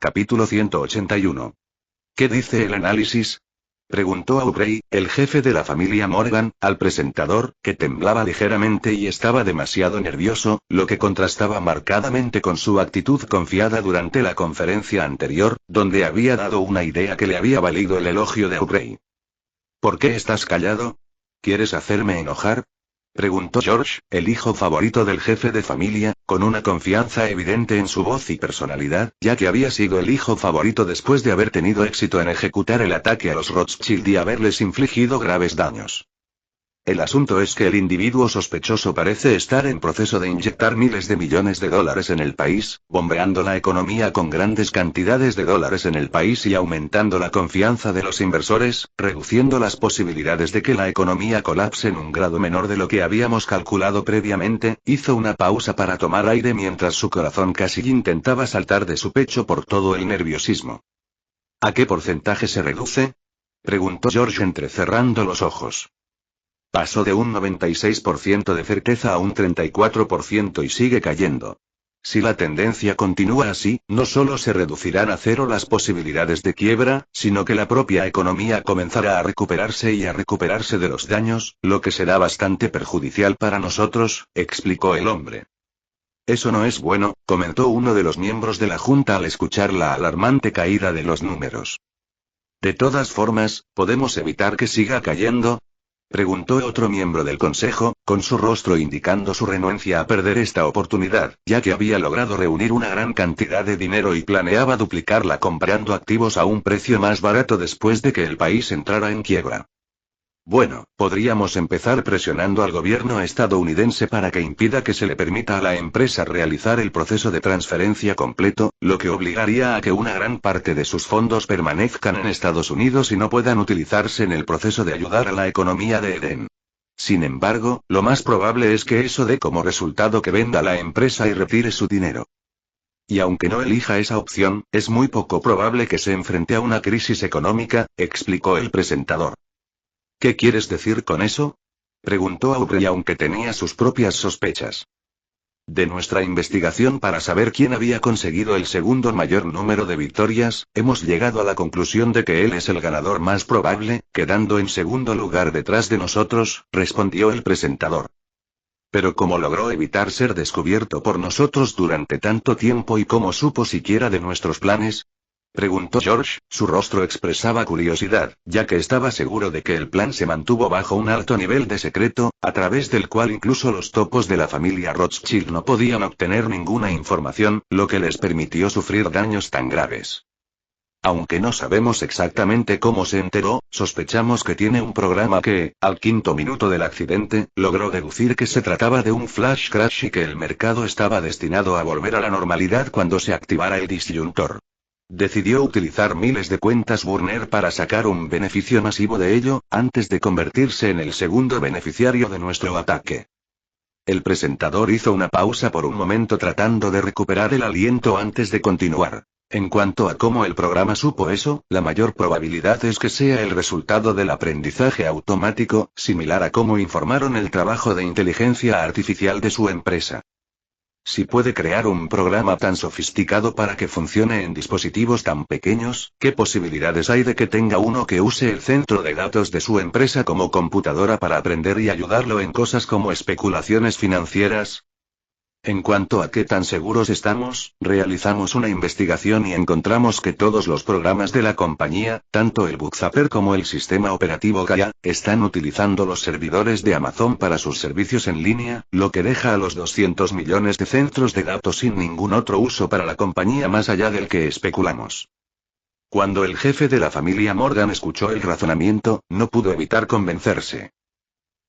Capítulo 181. ¿Qué dice el análisis? Preguntó Aubrey, el jefe de la familia Morgan, al presentador, que temblaba ligeramente y estaba demasiado nervioso, lo que contrastaba marcadamente con su actitud confiada durante la conferencia anterior, donde había dado una idea que le había valido el elogio de Aubrey. ¿Por qué estás callado? ¿Quieres hacerme enojar? Preguntó George, el hijo favorito del jefe de familia, con una confianza evidente en su voz y personalidad, ya que había sido el hijo favorito después de haber tenido éxito en ejecutar el ataque a los Rothschild y haberles infligido graves daños. El asunto es que el individuo sospechoso parece estar en proceso de inyectar miles de millones de dólares en el país, bombeando la economía con grandes cantidades de dólares en el país y aumentando la confianza de los inversores, reduciendo las posibilidades de que la economía colapse en un grado menor de lo que habíamos calculado previamente. Hizo una pausa para tomar aire mientras su corazón casi intentaba saltar de su pecho por todo el nerviosismo. ¿A qué porcentaje se reduce? Preguntó George entrecerrando los ojos. Pasó de un 96% de certeza a un 34% y sigue cayendo. Si la tendencia continúa así, no solo se reducirán a cero las posibilidades de quiebra, sino que la propia economía comenzará a recuperarse y a recuperarse de los daños, lo que será bastante perjudicial para nosotros, explicó el hombre. Eso no es bueno, comentó uno de los miembros de la junta al escuchar la alarmante caída de los números. De todas formas, ¿podemos evitar que siga cayendo? Preguntó otro miembro del consejo, con su rostro indicando su renuencia a perder esta oportunidad, ya que había logrado reunir una gran cantidad de dinero y planeaba duplicarla comprando activos a un precio más barato después de que el país entrara en quiebra. Bueno, podríamos empezar presionando al gobierno estadounidense para que impida que se le permita a la empresa realizar el proceso de transferencia completo, lo que obligaría a que una gran parte de sus fondos permanezcan en Estados Unidos y no puedan utilizarse en el proceso de ayudar a la economía de Eden. Sin embargo, lo más probable es que eso dé como resultado que venda la empresa y retire su dinero. Y aunque no elija esa opción, es muy poco probable que se enfrente a una crisis económica, explicó el presentador. ¿Qué quieres decir con eso? Preguntó Aubrey, aunque tenía sus propias sospechas. De nuestra investigación para saber quién había conseguido el segundo mayor número de victorias, hemos llegado a la conclusión de que él es el ganador más probable, quedando en segundo lugar detrás de nosotros, respondió el presentador. Pero ¿cómo logró evitar ser descubierto por nosotros durante tanto tiempo y cómo supo siquiera de nuestros planes? Preguntó George, su rostro expresaba curiosidad, ya que estaba seguro de que el plan se mantuvo bajo un alto nivel de secreto, a través del cual incluso los topos de la familia Rothschild no podían obtener ninguna información, lo que les permitió sufrir daños tan graves. Aunque no sabemos exactamente cómo se enteró, sospechamos que tiene un programa que, al quinto minuto del accidente, logró deducir que se trataba de un flash crash y que el mercado estaba destinado a volver a la normalidad cuando se activara el disyuntor. Decidió utilizar miles de cuentas burner para sacar un beneficio masivo de ello, antes de convertirse en el segundo beneficiario de nuestro ataque. El presentador hizo una pausa por un momento tratando de recuperar el aliento antes de continuar. En cuanto a cómo el programa supo eso, la mayor probabilidad es que sea el resultado del aprendizaje automático, similar a cómo informaron el trabajo de inteligencia artificial de su empresa. Si puede crear un programa tan sofisticado para que funcione en dispositivos tan pequeños, ¿qué posibilidades hay de que tenga uno que use el centro de datos de su empresa como computadora para aprender y ayudarlo en cosas como especulaciones financieras? En cuanto a qué tan seguros estamos, realizamos una investigación y encontramos que todos los programas de la compañía, tanto el Bookzapper como el sistema operativo Gaia, están utilizando los servidores de Amazon para sus servicios en línea, lo que deja a los 200 millones de centros de datos sin ningún otro uso para la compañía más allá del que especulamos. Cuando el jefe de la familia Morgan escuchó el razonamiento, no pudo evitar convencerse.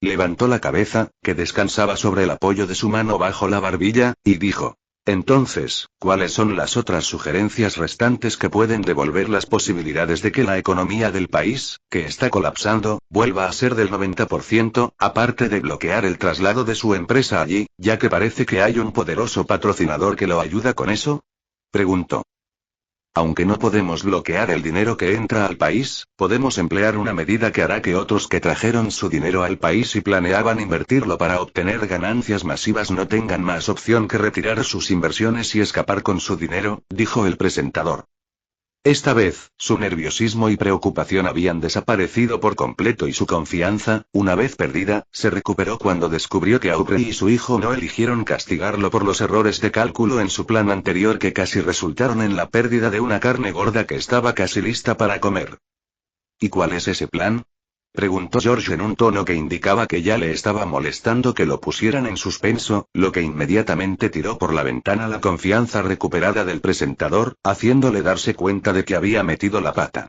Levantó la cabeza, que descansaba sobre el apoyo de su mano bajo la barbilla, y dijo: Entonces, ¿cuáles son las otras sugerencias restantes que pueden devolver las posibilidades de que la economía del país, que está colapsando, vuelva a ser del 90%, aparte de bloquear el traslado de su empresa allí, ya que parece que hay un poderoso patrocinador que lo ayuda con eso? Preguntó. Aunque no podemos bloquear el dinero que entra al país, podemos emplear una medida que hará que otros que trajeron su dinero al país y planeaban invertirlo para obtener ganancias masivas no tengan más opción que retirar sus inversiones y escapar con su dinero, dijo el presentador. Esta vez, su nerviosismo y preocupación habían desaparecido por completo y su confianza, una vez perdida, se recuperó cuando descubrió que Aubrey y su hijo no eligieron castigarlo por los errores de cálculo en su plan anterior que casi resultaron en la pérdida de una carne gorda que estaba casi lista para comer. ¿Y cuál es ese plan?, preguntó George en un tono que indicaba que ya le estaba molestando que lo pusieran en suspenso, lo que inmediatamente tiró por la ventana la confianza recuperada del presentador, haciéndole darse cuenta de que había metido la pata.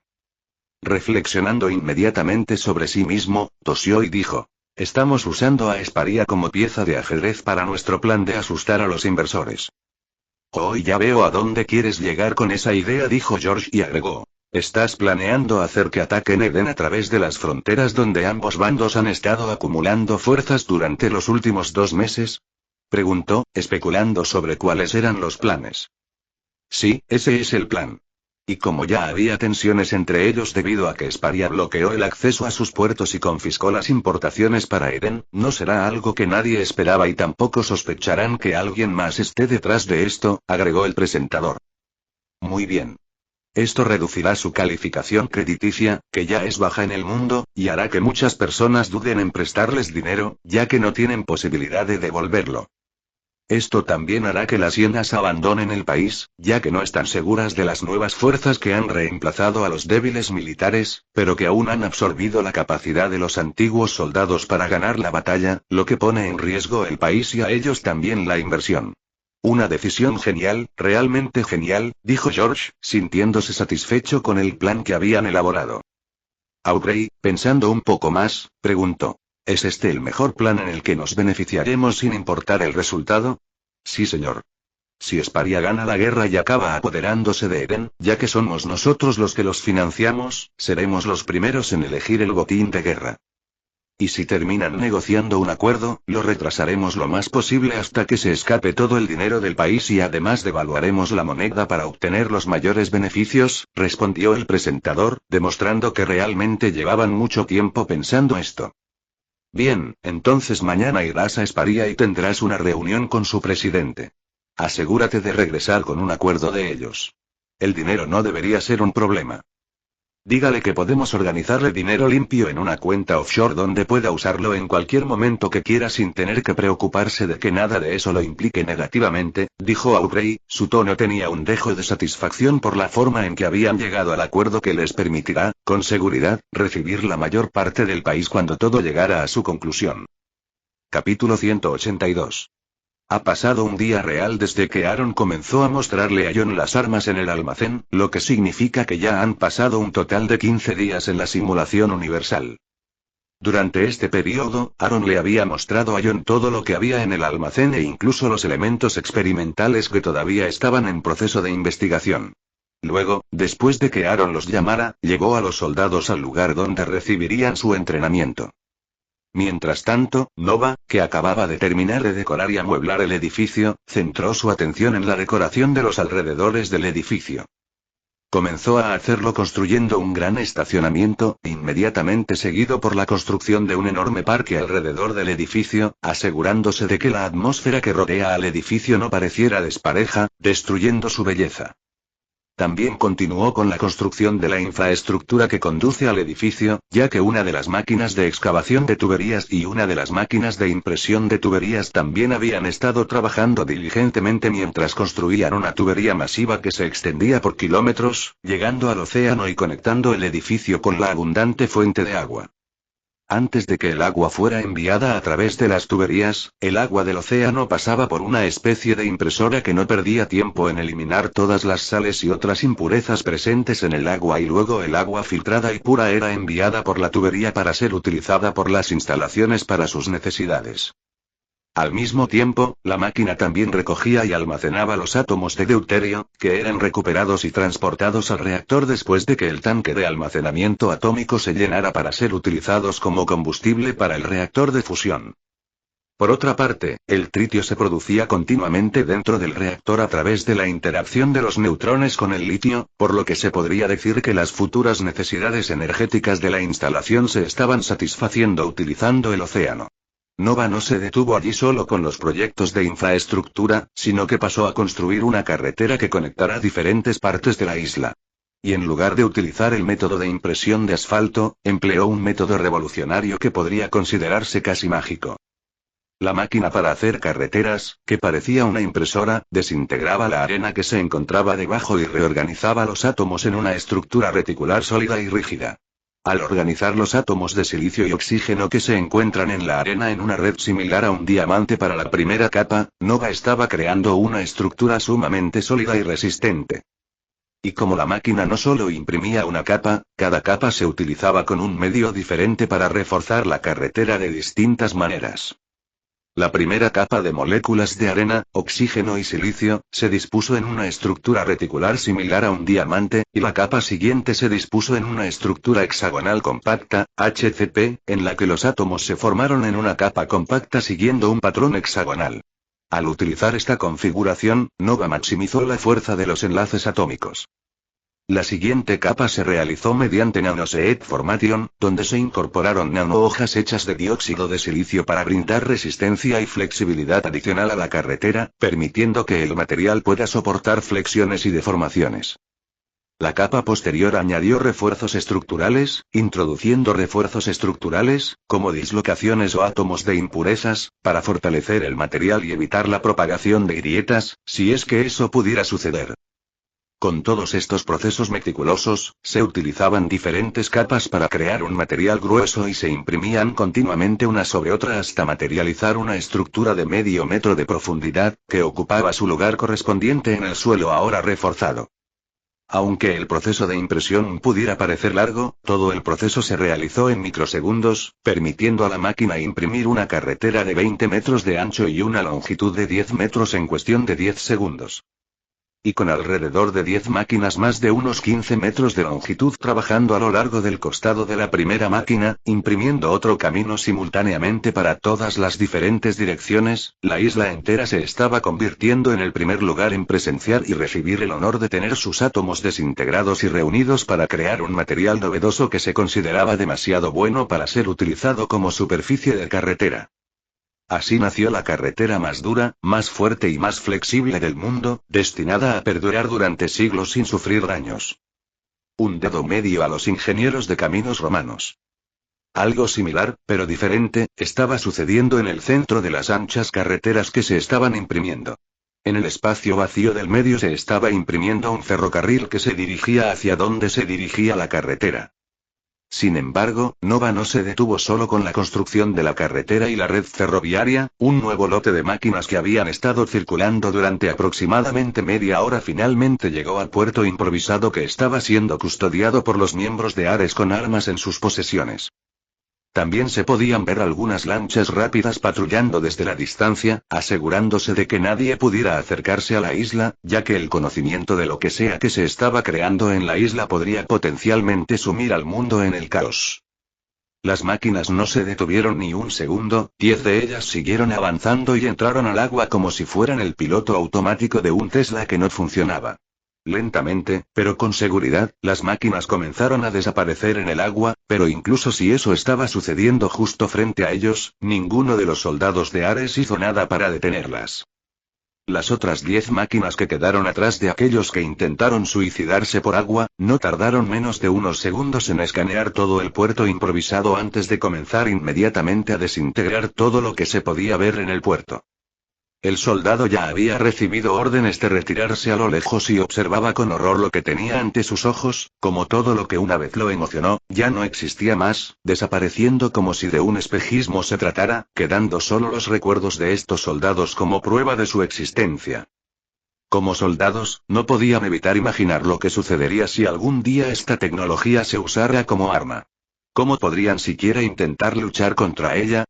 Reflexionando inmediatamente sobre sí mismo, tosió y dijo: estamos usando a Esparia como pieza de ajedrez para nuestro plan de asustar a los inversores. Oh, ya veo a dónde quieres llegar con esa idea, dijo George y agregó: ¿estás planeando hacer que ataquen Eden a través de las fronteras donde ambos bandos han estado acumulando fuerzas durante los últimos 2 meses? Preguntó, especulando sobre cuáles eran los planes. Sí, ese es el plan. Y como ya había tensiones entre ellos debido a que Esparia bloqueó el acceso a sus puertos y confiscó las importaciones para Eden, no será algo que nadie esperaba y tampoco sospecharán que alguien más esté detrás de esto, agregó el presentador. Muy bien. Esto reducirá su calificación crediticia, que ya es baja en el mundo, y hará que muchas personas duden en prestarles dinero, ya que no tienen posibilidad de devolverlo. Esto también hará que las hienas abandonen el país, ya que no están seguras de las nuevas fuerzas que han reemplazado a los débiles militares, pero que aún han absorbido la capacidad de los antiguos soldados para ganar la batalla, lo que pone en riesgo el país y a ellos también la inversión. Una decisión genial, realmente genial, dijo George, sintiéndose satisfecho con el plan que habían elaborado. Aubrey, pensando un poco más, preguntó: ¿es este el mejor plan en el que nos beneficiaremos sin importar el resultado? Sí, señor. Si Esparia gana la guerra y acaba apoderándose de Eden, ya que somos nosotros los que los financiamos, seremos los primeros en elegir el botín de guerra. Y si terminan negociando un acuerdo, lo retrasaremos lo más posible hasta que se escape todo el dinero del país y además devaluaremos la moneda para obtener los mayores beneficios, respondió el presentador, demostrando que realmente llevaban mucho tiempo pensando esto. Bien, entonces mañana irás a Esparia y tendrás una reunión con su presidente. Asegúrate de regresar con un acuerdo de ellos. El dinero no debería ser un problema. Dígale que podemos organizarle dinero limpio en una cuenta offshore donde pueda usarlo en cualquier momento que quiera sin tener que preocuparse de que nada de eso lo implique negativamente, dijo Aubrey. Su tono tenía un dejo de satisfacción por la forma en que habían llegado al acuerdo que les permitirá, con seguridad, recibir la mayor parte del país cuando todo llegara a su conclusión. Capítulo 182. Ha pasado un día real desde que Aaron comenzó a mostrarle a John las armas en el almacén, lo que significa que ya han pasado un total de 15 días en la simulación universal. Durante este periodo, Aaron le había mostrado a John todo lo que había en el almacén e incluso los elementos experimentales que todavía estaban en proceso de investigación. Luego, después de que Aaron los llamara, llevó a los soldados al lugar donde recibirían su entrenamiento. Mientras tanto, Nova, que acababa de terminar de decorar y amueblar el edificio, centró su atención en la decoración de los alrededores del edificio. Comenzó a hacerlo construyendo un gran estacionamiento, inmediatamente seguido por la construcción de un enorme parque alrededor del edificio, asegurándose de que la atmósfera que rodea al edificio no pareciera despareja, destruyendo su belleza. También continuó con la construcción de la infraestructura que conduce al edificio, ya que una de las máquinas de excavación de tuberías y una de las máquinas de impresión de tuberías también habían estado trabajando diligentemente mientras construían una tubería masiva que se extendía por kilómetros, llegando al océano y conectando el edificio con la abundante fuente de agua. Antes de que el agua fuera enviada a través de las tuberías, el agua del océano pasaba por una especie de impresora que no perdía tiempo en eliminar todas las sales y otras impurezas presentes en el agua y luego el agua filtrada y pura era enviada por la tubería para ser utilizada por las instalaciones para sus necesidades. Al mismo tiempo, la máquina también recogía y almacenaba los átomos de deuterio, que eran recuperados y transportados al reactor después de que el tanque de almacenamiento atómico se llenara para ser utilizados como combustible para el reactor de fusión. Por otra parte, el tritio se producía continuamente dentro del reactor a través de la interacción de los neutrones con el litio, por lo que se podría decir que las futuras necesidades energéticas de la instalación se estaban satisfaciendo utilizando el océano. Nova no se detuvo allí solo con los proyectos de infraestructura, sino que pasó a construir una carretera que conectará diferentes partes de la isla. Y en lugar de utilizar el método de impresión de asfalto, empleó un método revolucionario que podría considerarse casi mágico. La máquina para hacer carreteras, que parecía una impresora, desintegraba la arena que se encontraba debajo y reorganizaba los átomos en una estructura reticular sólida y rígida. Al organizar los átomos de silicio y oxígeno que se encuentran en la arena en una red similar a un diamante para la primera capa, Nova estaba creando una estructura sumamente sólida y resistente. Y como la máquina no solo imprimía una capa, cada capa se utilizaba con un medio diferente para reforzar la carretera de distintas maneras. La primera capa de moléculas de arena, oxígeno y silicio, se dispuso en una estructura reticular similar a un diamante, y la capa siguiente se dispuso en una estructura hexagonal compacta, HCP, en la que los átomos se formaron en una capa compacta siguiendo un patrón hexagonal. Al utilizar esta configuración, Nova maximizó la fuerza de los enlaces atómicos. La siguiente capa se realizó mediante nanoseed formation, donde se incorporaron nanohojas hechas de dióxido de silicio para brindar resistencia y flexibilidad adicional a la carretera, permitiendo que el material pueda soportar flexiones y deformaciones. La capa posterior añadió refuerzos estructurales, introduciendo refuerzos estructurales, como dislocaciones o átomos de impurezas, para fortalecer el material y evitar la propagación de grietas, si es que eso pudiera suceder. Con todos estos procesos meticulosos, se utilizaban diferentes capas para crear un material grueso y se imprimían continuamente una sobre otra hasta materializar una estructura de medio metro de profundidad, que ocupaba su lugar correspondiente en el suelo ahora reforzado. Aunque el proceso de impresión pudiera parecer largo, todo el proceso se realizó en microsegundos, permitiendo a la máquina imprimir una carretera de 20 metros de ancho y una longitud de 10 metros en cuestión de 10 segundos. Y con alrededor de 10 máquinas más de unos 15 metros de longitud trabajando a lo largo del costado de la primera máquina, imprimiendo otro camino simultáneamente para todas las diferentes direcciones, la isla entera se estaba convirtiendo en el primer lugar en presenciar y recibir el honor de tener sus átomos desintegrados y reunidos para crear un material novedoso que se consideraba demasiado bueno para ser utilizado como superficie de carretera. Así nació la carretera más dura, más fuerte y más flexible del mundo, destinada a perdurar durante siglos sin sufrir daños. Un dedo medio a los ingenieros de caminos romanos. Algo similar, pero diferente, estaba sucediendo en el centro de las anchas carreteras que se estaban imprimiendo. En el espacio vacío del medio se estaba imprimiendo un ferrocarril que se dirigía hacia donde se dirigía la carretera. Sin embargo, Nova no se detuvo solo con la construcción de la carretera y la red ferroviaria, un nuevo lote de máquinas que habían estado circulando durante aproximadamente media hora finalmente llegó al puerto improvisado que estaba siendo custodiado por los miembros de Ares con armas en sus posesiones. También se podían ver algunas lanchas rápidas patrullando desde la distancia, asegurándose de que nadie pudiera acercarse a la isla, ya que el conocimiento de lo que sea que se estaba creando en la isla podría potencialmente sumir al mundo en el caos. Las máquinas no se detuvieron ni un segundo, 10 de ellas siguieron avanzando y entraron al agua como si fueran el piloto automático de un Tesla que no funcionaba. Lentamente, pero con seguridad, las máquinas comenzaron a desaparecer en el agua, pero incluso si eso estaba sucediendo justo frente a ellos, ninguno de los soldados de Ares hizo nada para detenerlas. Las otras 10 máquinas que quedaron atrás de aquellos que intentaron suicidarse por agua, no tardaron menos de unos segundos en escanear todo el puerto improvisado antes de comenzar inmediatamente a desintegrar todo lo que se podía ver en el puerto. El soldado ya había recibido órdenes de retirarse a lo lejos y observaba con horror lo que tenía ante sus ojos, como todo lo que una vez lo emocionó, ya no existía más, desapareciendo como si de un espejismo se tratara, quedando solo los recuerdos de estos soldados como prueba de su existencia. Como soldados, no podían evitar imaginar lo que sucedería si algún día esta tecnología se usara como arma. ¿Cómo podrían siquiera intentar luchar contra ella?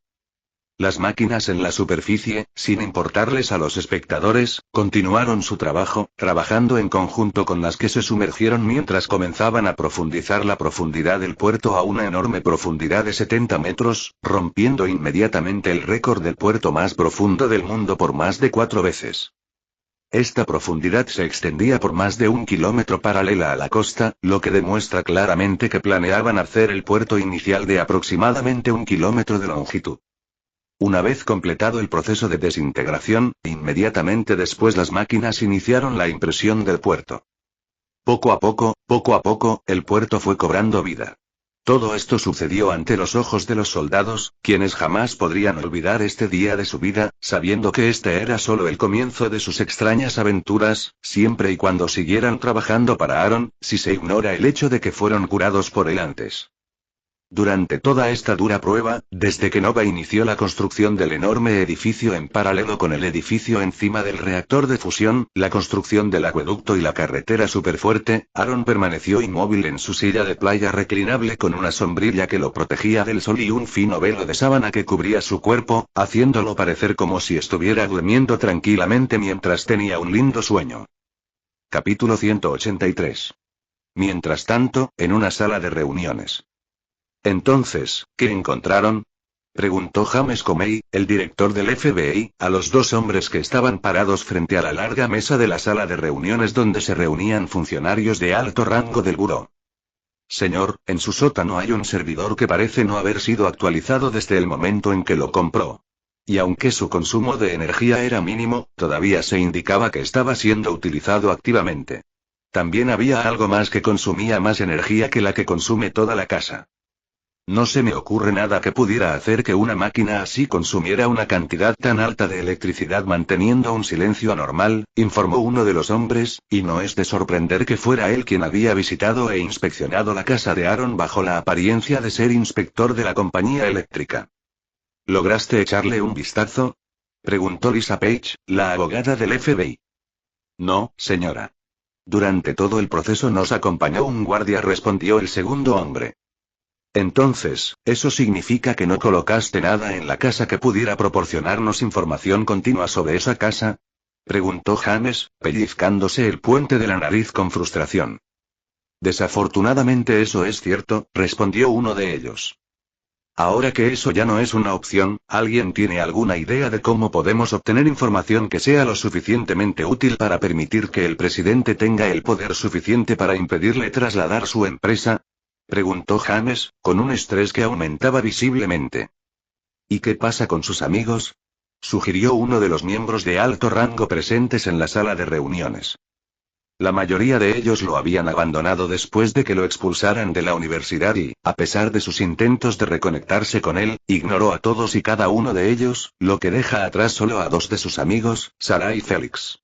Las máquinas en la superficie, sin importarles a los espectadores, continuaron su trabajo, trabajando en conjunto con las que se sumergieron mientras comenzaban a profundizar la profundidad del puerto a una enorme profundidad de 70 metros, rompiendo inmediatamente el récord del puerto más profundo del mundo por más de 4 veces. Esta profundidad se extendía por más de 1 kilómetro paralela a la costa, lo que demuestra claramente que planeaban hacer el puerto inicial de aproximadamente 1 kilómetro de longitud. Una vez completado el proceso de desintegración, inmediatamente después las máquinas iniciaron la impresión del puerto. Poco a poco, el puerto fue cobrando vida. Todo esto sucedió ante los ojos de los soldados, quienes jamás podrían olvidar este día de su vida, sabiendo que este era solo el comienzo de sus extrañas aventuras, siempre y cuando siguieran trabajando para Aaron, si se ignora el hecho de que fueron curados por él antes. Durante toda esta dura prueba, desde que Nova inició la construcción del enorme edificio en paralelo con el edificio encima del reactor de fusión, la construcción del acueducto y la carretera superfuerte, Aaron permaneció inmóvil en su silla de playa reclinable con una sombrilla que lo protegía del sol y un fino velo de sábana que cubría su cuerpo, haciéndolo parecer como si estuviera durmiendo tranquilamente mientras tenía un lindo sueño. Capítulo 183. Mientras tanto, en una sala de reuniones. Entonces, ¿qué encontraron? Preguntó James Comey, el director del FBI, a los dos hombres que estaban parados frente a la larga mesa de la sala de reuniones donde se reunían funcionarios de alto rango del buró. Señor, en su sótano hay un servidor que parece no haber sido actualizado desde el momento en que lo compró. Y aunque su consumo de energía era mínimo, todavía se indicaba que estaba siendo utilizado activamente. También había algo más que consumía más energía que la que consume toda la casa. No se me ocurre nada que pudiera hacer que una máquina así consumiera una cantidad tan alta de electricidad manteniendo un silencio anormal, informó uno de los hombres, y no es de sorprender que fuera él quien había visitado e inspeccionado la casa de Aaron bajo la apariencia de ser inspector de la compañía eléctrica. ¿Lograste echarle un vistazo? Preguntó Lisa Page, la abogada del FBI. No, señora. Durante todo el proceso nos acompañó un guardia, respondió el segundo hombre. Entonces, ¿eso significa que no colocaste nada en la casa que pudiera proporcionarnos información continua sobre esa casa? Preguntó James, pellizcándose el puente de la nariz con frustración. Desafortunadamente eso es cierto, respondió uno de ellos. Ahora que eso ya no es una opción, ¿alguien tiene alguna idea de cómo podemos obtener información que sea lo suficientemente útil para permitir que el presidente tenga el poder suficiente para impedirle trasladar su empresa? Preguntó James, con un estrés que aumentaba visiblemente. ¿Y qué pasa con sus amigos? Sugirió uno de los miembros de alto rango presentes en la sala de reuniones. La mayoría de ellos lo habían abandonado después de que lo expulsaran de la universidad y, a pesar de sus intentos de reconectarse con él, ignoró a todos y cada uno de ellos, lo que deja atrás solo a dos de sus amigos, Sarah y Felix.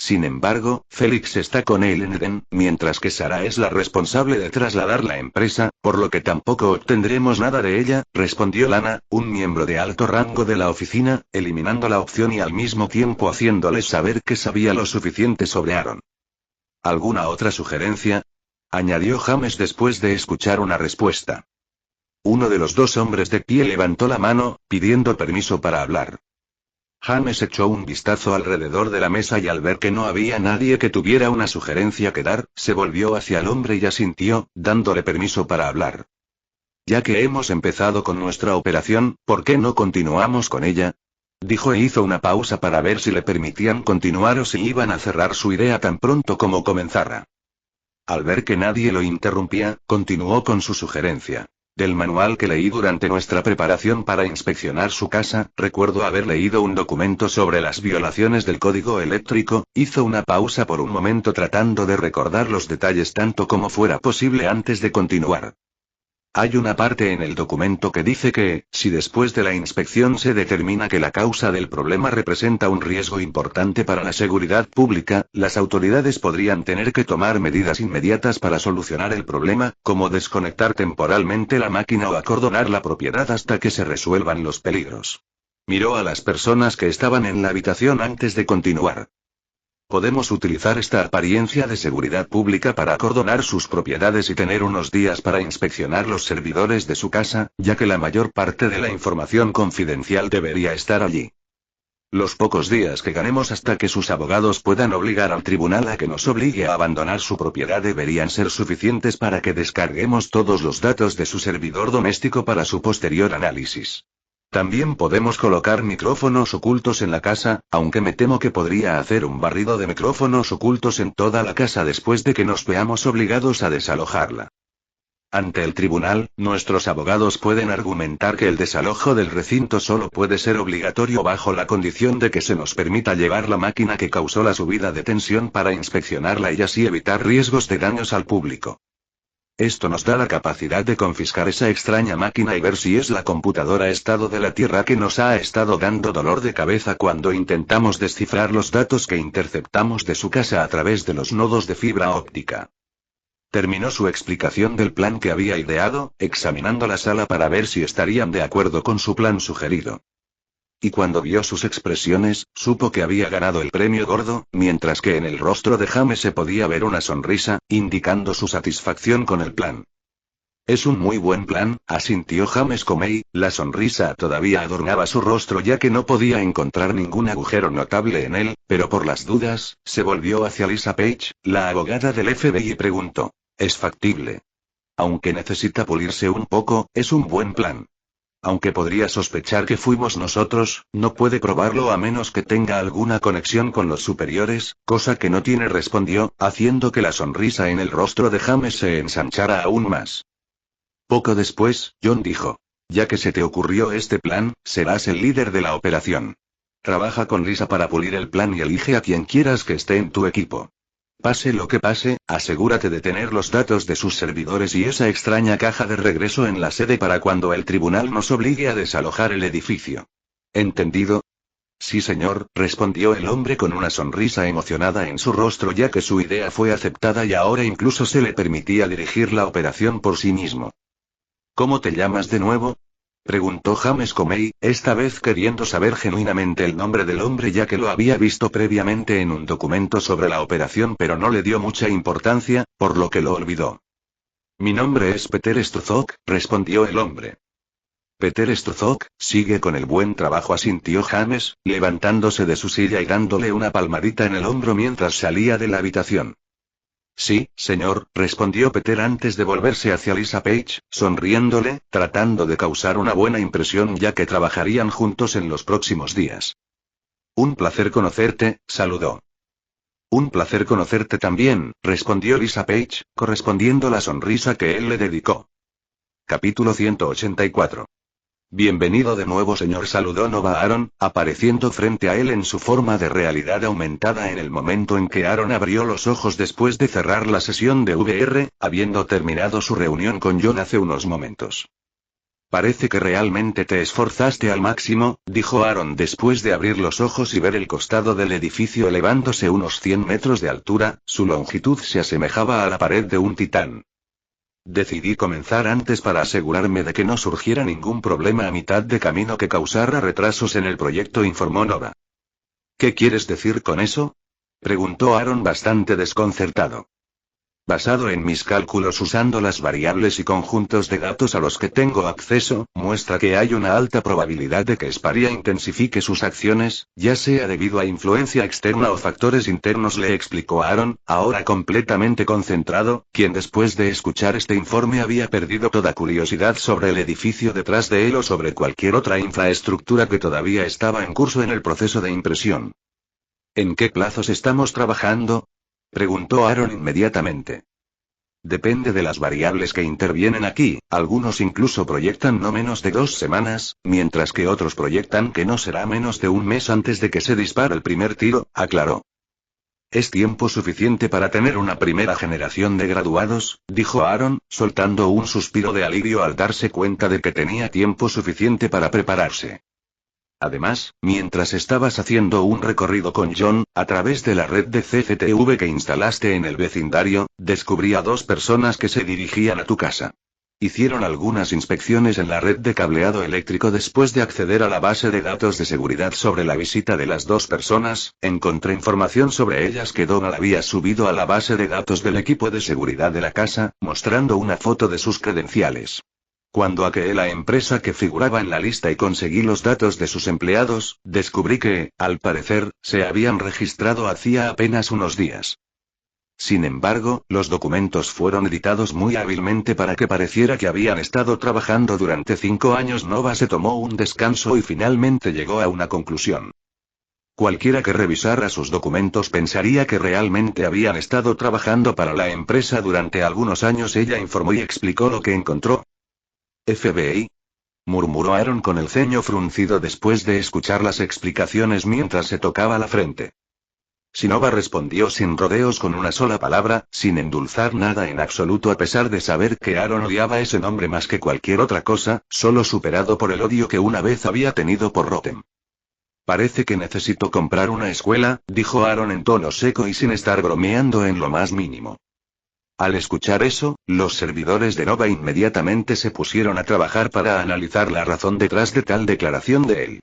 Sin embargo, Felix está con él en Eden, mientras que Sarah es la responsable de trasladar la empresa, por lo que tampoco obtendremos nada de ella, respondió Lana, un miembro de alto rango de la oficina, eliminando la opción y al mismo tiempo haciéndoles saber que sabía lo suficiente sobre Aaron. ¿Alguna otra sugerencia? Añadió James después de escuchar una respuesta. Uno de los dos hombres de pie levantó la mano, pidiendo permiso para hablar. James echó un vistazo alrededor de la mesa y al ver que no había nadie que tuviera una sugerencia que dar, se volvió hacia el hombre y asintió, dándole permiso para hablar. Ya que hemos empezado con nuestra operación, ¿por qué no continuamos con ella? Dijo e hizo una pausa para ver si le permitían continuar o si iban a cerrar su idea tan pronto como comenzara. Al ver que nadie lo interrumpía, continuó con su sugerencia. Del manual que leí durante nuestra preparación para inspeccionar su casa, recuerdo haber leído un documento sobre las violaciones del código eléctrico. Hizo una pausa por un momento tratando de recordar los detalles tanto como fuera posible antes de continuar. Hay una parte en el documento que dice que, si después de la inspección se determina que la causa del problema representa un riesgo importante para la seguridad pública, las autoridades podrían tener que tomar medidas inmediatas para solucionar el problema, como desconectar temporalmente la máquina o acordonar la propiedad hasta que se resuelvan los peligros. Miró a las personas que estaban en la habitación antes de continuar. Podemos utilizar esta apariencia de seguridad pública para acordonar sus propiedades y tener unos días para inspeccionar los servidores de su casa, ya que la mayor parte de la información confidencial debería estar allí. Los pocos días que ganemos hasta que sus abogados puedan obligar al tribunal a que nos obligue a abandonar su propiedad deberían ser suficientes para que descarguemos todos los datos de su servidor doméstico para su posterior análisis. También podemos colocar micrófonos ocultos en la casa, aunque me temo que podría hacer un barrido de micrófonos ocultos en toda la casa después de que nos veamos obligados a desalojarla. Ante el tribunal, nuestros abogados pueden argumentar que el desalojo del recinto solo puede ser obligatorio bajo la condición de que se nos permita llevar la máquina que causó la subida de tensión para inspeccionarla y así evitar riesgos de daños al público. Esto nos da la capacidad de confiscar esa extraña máquina y ver si es la computadora estado de la Tierra que nos ha estado dando dolor de cabeza cuando intentamos descifrar los datos que interceptamos de su casa a través de los nodos de fibra óptica. Terminó su explicación del plan que había ideado, examinando la sala para ver si estarían de acuerdo con su plan sugerido. Y cuando vio sus expresiones, supo que había ganado el premio gordo, mientras que en el rostro de James se podía ver una sonrisa, indicando su satisfacción con el plan. Es un muy buen plan, asintió James Comey, la sonrisa todavía adornaba su rostro ya que no podía encontrar ningún agujero notable en él, pero por las dudas, se volvió hacia Lisa Page, la abogada del FBI y preguntó. ¿Es factible? Aunque necesita pulirse un poco, es un buen plan. Aunque podría sospechar que fuimos nosotros, no puede probarlo a menos que tenga alguna conexión con los superiores, cosa que no tiene, respondió, haciendo que la sonrisa en el rostro de James se ensanchara aún más. Poco después, John dijo. Ya que se te ocurrió este plan, serás el líder de la operación. Trabaja con Lisa para pulir el plan y elige a quien quieras que esté en tu equipo. Pase lo que pase, asegúrate de tener los datos de sus servidores y esa extraña caja de regreso en la sede para cuando el tribunal nos obligue a desalojar el edificio. ¿Entendido? Sí, señor, respondió el hombre con una sonrisa emocionada en su rostro ya que su idea fue aceptada y ahora incluso se le permitía dirigir la operación por sí mismo. ¿Cómo te llamas de nuevo? Preguntó James Comey, esta vez queriendo saber genuinamente el nombre del hombre ya que lo había visto previamente en un documento sobre la operación pero no le dio mucha importancia, por lo que lo olvidó. Mi nombre es Peter Strzok, respondió el hombre. Peter Strzok, sigue con el buen trabajo, asintió James, levantándose de su silla y dándole una palmadita en el hombro mientras salía de la habitación. Sí, señor, respondió Peter antes de volverse hacia Lisa Page, sonriéndole, tratando de causar una buena impresión ya que trabajarían juntos en los próximos días. Un placer conocerte, saludó. Un placer conocerte también, respondió Lisa Page, correspondiendo la sonrisa que él le dedicó. Capítulo 184. Bienvenido de nuevo, señor, saludó Nova Aaron, apareciendo frente a él en su forma de realidad aumentada en el momento en que Aaron abrió los ojos después de cerrar la sesión de VR, habiendo terminado su reunión con John hace unos momentos. Parece que realmente te esforzaste al máximo, dijo Aaron después de abrir los ojos y ver el costado del edificio elevándose unos 100 metros de altura, su longitud se asemejaba a la pared de un titán. Decidí comenzar antes para asegurarme de que no surgiera ningún problema a mitad de camino que causara retrasos en el proyecto, informó Nova. ¿Qué quieres decir con eso? Preguntó Aaron bastante desconcertado. Basado en mis cálculos usando las variables y conjuntos de datos a los que tengo acceso, muestra que hay una alta probabilidad de que Sparia intensifique sus acciones, ya sea debido a influencia externa o factores internos, le explicó Aaron, ahora completamente concentrado, quien después de escuchar este informe había perdido toda curiosidad sobre el edificio detrás de él o sobre cualquier otra infraestructura que todavía estaba en curso en el proceso de impresión. ¿En qué plazos estamos trabajando? Preguntó Aaron inmediatamente. Depende de las variables que intervienen aquí, algunos incluso proyectan no menos de 2 semanas, mientras que otros proyectan que no será menos de un mes antes de que se dispare el primer tiro, aclaró. Es tiempo suficiente para tener una primera generación de graduados, dijo Aaron, soltando un suspiro de alivio al darse cuenta de que tenía tiempo suficiente para prepararse. Además, mientras estabas haciendo un recorrido con John, a través de la red de CCTV que instalaste en el vecindario, descubrí a 2 personas que se dirigían a tu casa. Hicieron algunas inspecciones en la red de cableado eléctrico después de acceder a la base de datos de seguridad sobre la visita de las 2 personas, encontré información sobre ellas que Donald había subido a la base de datos del equipo de seguridad de la casa, mostrando una foto de sus credenciales. Cuando hackeé la empresa que figuraba en la lista y conseguí los datos de sus empleados, descubrí que, al parecer, se habían registrado hacía apenas unos días. Sin embargo, los documentos fueron editados muy hábilmente para que pareciera que habían estado trabajando durante 5 años. Nova se tomó un descanso y finalmente llegó a una conclusión. Cualquiera que revisara sus documentos pensaría que realmente habían estado trabajando para la empresa durante algunos años. Ella informó y explicó lo que encontró. FBI, murmuró Aaron con el ceño fruncido después de escuchar las explicaciones mientras se tocaba la frente. Sinova respondió sin rodeos con una sola palabra, sin endulzar nada en absoluto, a pesar de saber que Aaron odiaba ese nombre más que cualquier otra cosa, solo superado por el odio que una vez había tenido por Rotem. Parece que necesito comprar una escuela, dijo Aaron en tono seco y sin estar bromeando en lo más mínimo. Al escuchar eso, los servidores de Nova inmediatamente se pusieron a trabajar para analizar la razón detrás de tal declaración de él.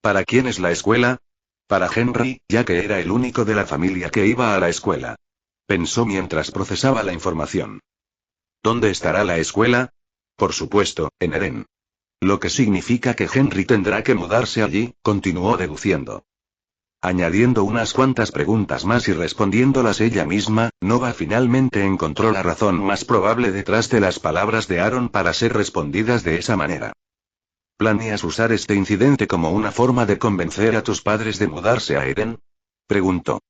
¿Para quién es la escuela? Para Henry, ya que era el único de la familia que iba a la escuela. Pensó mientras procesaba la información. ¿Dónde estará la escuela? Por supuesto, en Eden. Lo que significa que Henry tendrá que mudarse allí, continuó deduciendo. Añadiendo unas cuantas preguntas más y respondiéndolas ella misma, Nova finalmente encontró la razón más probable detrás de las palabras de Aaron para ser respondidas de esa manera. ¿Planeas usar este incidente como una forma de convencer a tus padres de mudarse a Eden? Preguntó.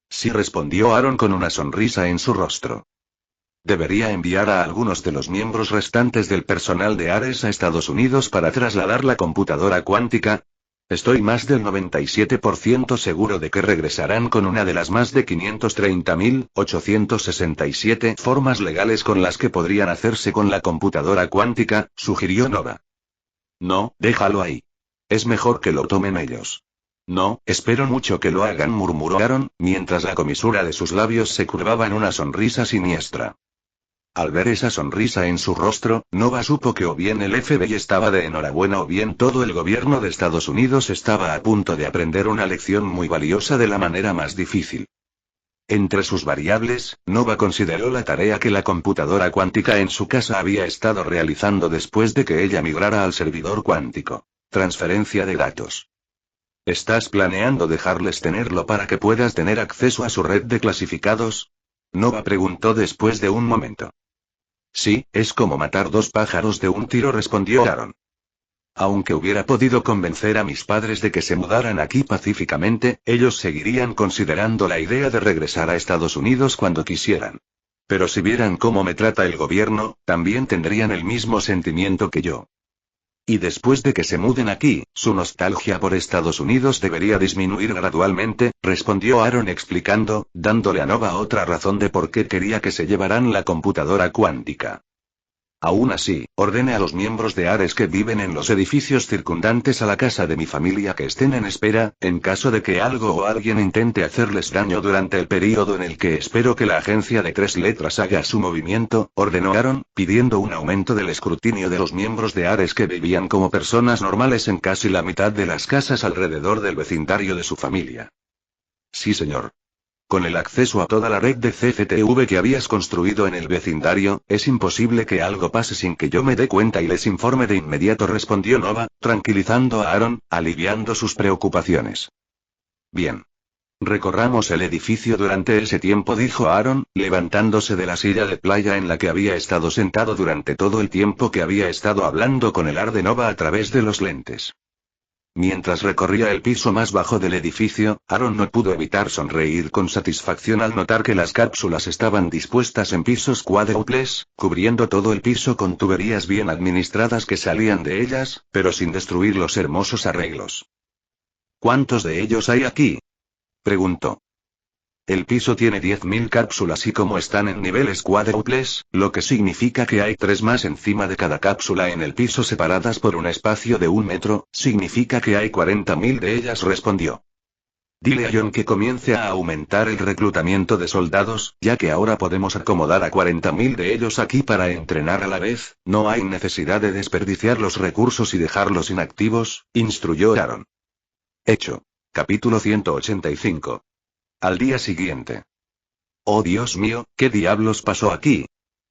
Sí, respondió Aaron con una sonrisa en su rostro. Debería enviar a algunos de los miembros restantes del personal de Ares a Estados Unidos para trasladar la computadora cuántica. Estoy más del 97% seguro de que regresarán con una de las más de 530.867 formas legales con las que podrían hacerse con la computadora cuántica, sugirió Nova. No, déjalo ahí. Es mejor que lo tomen ellos. No, espero mucho que lo hagan, murmuró Aaron, mientras la comisura de sus labios se curvaba en una sonrisa siniestra. Al ver esa sonrisa en su rostro, Nova supo que o bien el FBI estaba de enhorabuena o bien todo el gobierno de Estados Unidos estaba a punto de aprender una lección muy valiosa de la manera más difícil. Entre sus variables, Nova consideró la tarea que la computadora cuántica en su casa había estado realizando después de que ella migrara al servidor cuántico. Transferencia de datos. ¿Estás planeando dejarles tenerlo para que puedas tener acceso a su red de clasificados? Nova preguntó después de un momento. Sí, es como matar dos pájaros de un tiro, respondió Aaron. Aunque hubiera podido convencer a mis padres de que se mudaran aquí pacíficamente, ellos seguirían considerando la idea de regresar a Estados Unidos cuando quisieran. Pero si vieran cómo me trata el gobierno, también tendrían el mismo sentimiento que yo. Y después de que se muden aquí, su nostalgia por Estados Unidos debería disminuir gradualmente, respondió Aaron explicando, dándole a Nova otra razón de por qué quería que se llevaran la computadora cuántica. Aún así, ordene a los miembros de Ares que viven en los edificios circundantes a la casa de mi familia que estén en espera, en caso de que algo o alguien intente hacerles daño durante el período en el que espero que la agencia de 3 letras haga su movimiento, ordenó Aaron, pidiendo un aumento del escrutinio de los miembros de Ares que vivían como personas normales en casi la mitad de las casas alrededor del vecindario de su familia. Sí, señor. Con el acceso a toda la red de CCTV que habías construido en el vecindario, es imposible que algo pase sin que yo me dé cuenta y les informe de inmediato, respondió Nova, tranquilizando a Aaron, aliviando sus preocupaciones. Bien. Recorramos el edificio durante ese tiempo, dijo Aaron, levantándose de la silla de playa en la que había estado sentado durante todo el tiempo que había estado hablando con el ar de Nova a través de los lentes. Mientras recorría el piso más bajo del edificio, Aaron no pudo evitar sonreír con satisfacción al notar que las cápsulas estaban dispuestas en pisos cuádruples, cubriendo todo el piso con tuberías bien administradas que salían de ellas, pero sin destruir los hermosos arreglos. ¿Cuántos de ellos hay aquí? Preguntó. El piso tiene 10.000 cápsulas y como están en niveles cuádruples, lo que significa que hay 3 más encima de cada cápsula en el piso separadas por un espacio de 1 metro, significa que hay 40.000 de ellas, respondió. Dile a John que comience a aumentar el reclutamiento de soldados, ya que ahora podemos acomodar a 40.000 de ellos aquí para entrenar a la vez, no hay necesidad de desperdiciar los recursos y dejarlos inactivos, instruyó Aaron. Hecho. Capítulo 185. Al día siguiente. Oh Dios mío, ¿qué diablos pasó aquí?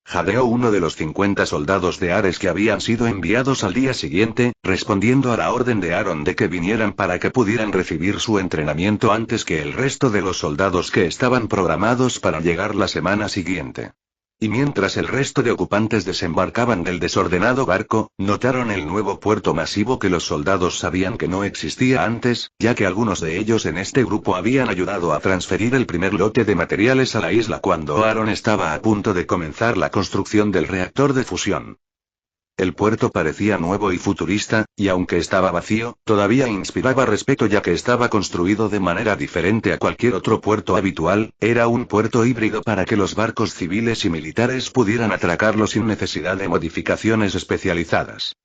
Jadeó uno de los 50 soldados de Ares que habían sido enviados al día siguiente, respondiendo a la orden de Aaron de que vinieran para que pudieran recibir su entrenamiento antes que el resto de los soldados que estaban programados para llegar la semana siguiente. Y mientras el resto de ocupantes desembarcaban del desordenado barco, notaron el nuevo puerto masivo que los soldados sabían que no existía antes, ya que algunos de ellos en este grupo habían ayudado a transferir el primer lote de materiales a la isla cuando Aaron estaba a punto de comenzar la construcción del reactor de fusión. El puerto parecía nuevo y futurista, y aunque estaba vacío, todavía inspiraba respeto ya que estaba construido de manera diferente a cualquier otro puerto habitual, era un puerto híbrido para que los barcos civiles y militares pudieran atracarlo sin necesidad de modificaciones especializadas.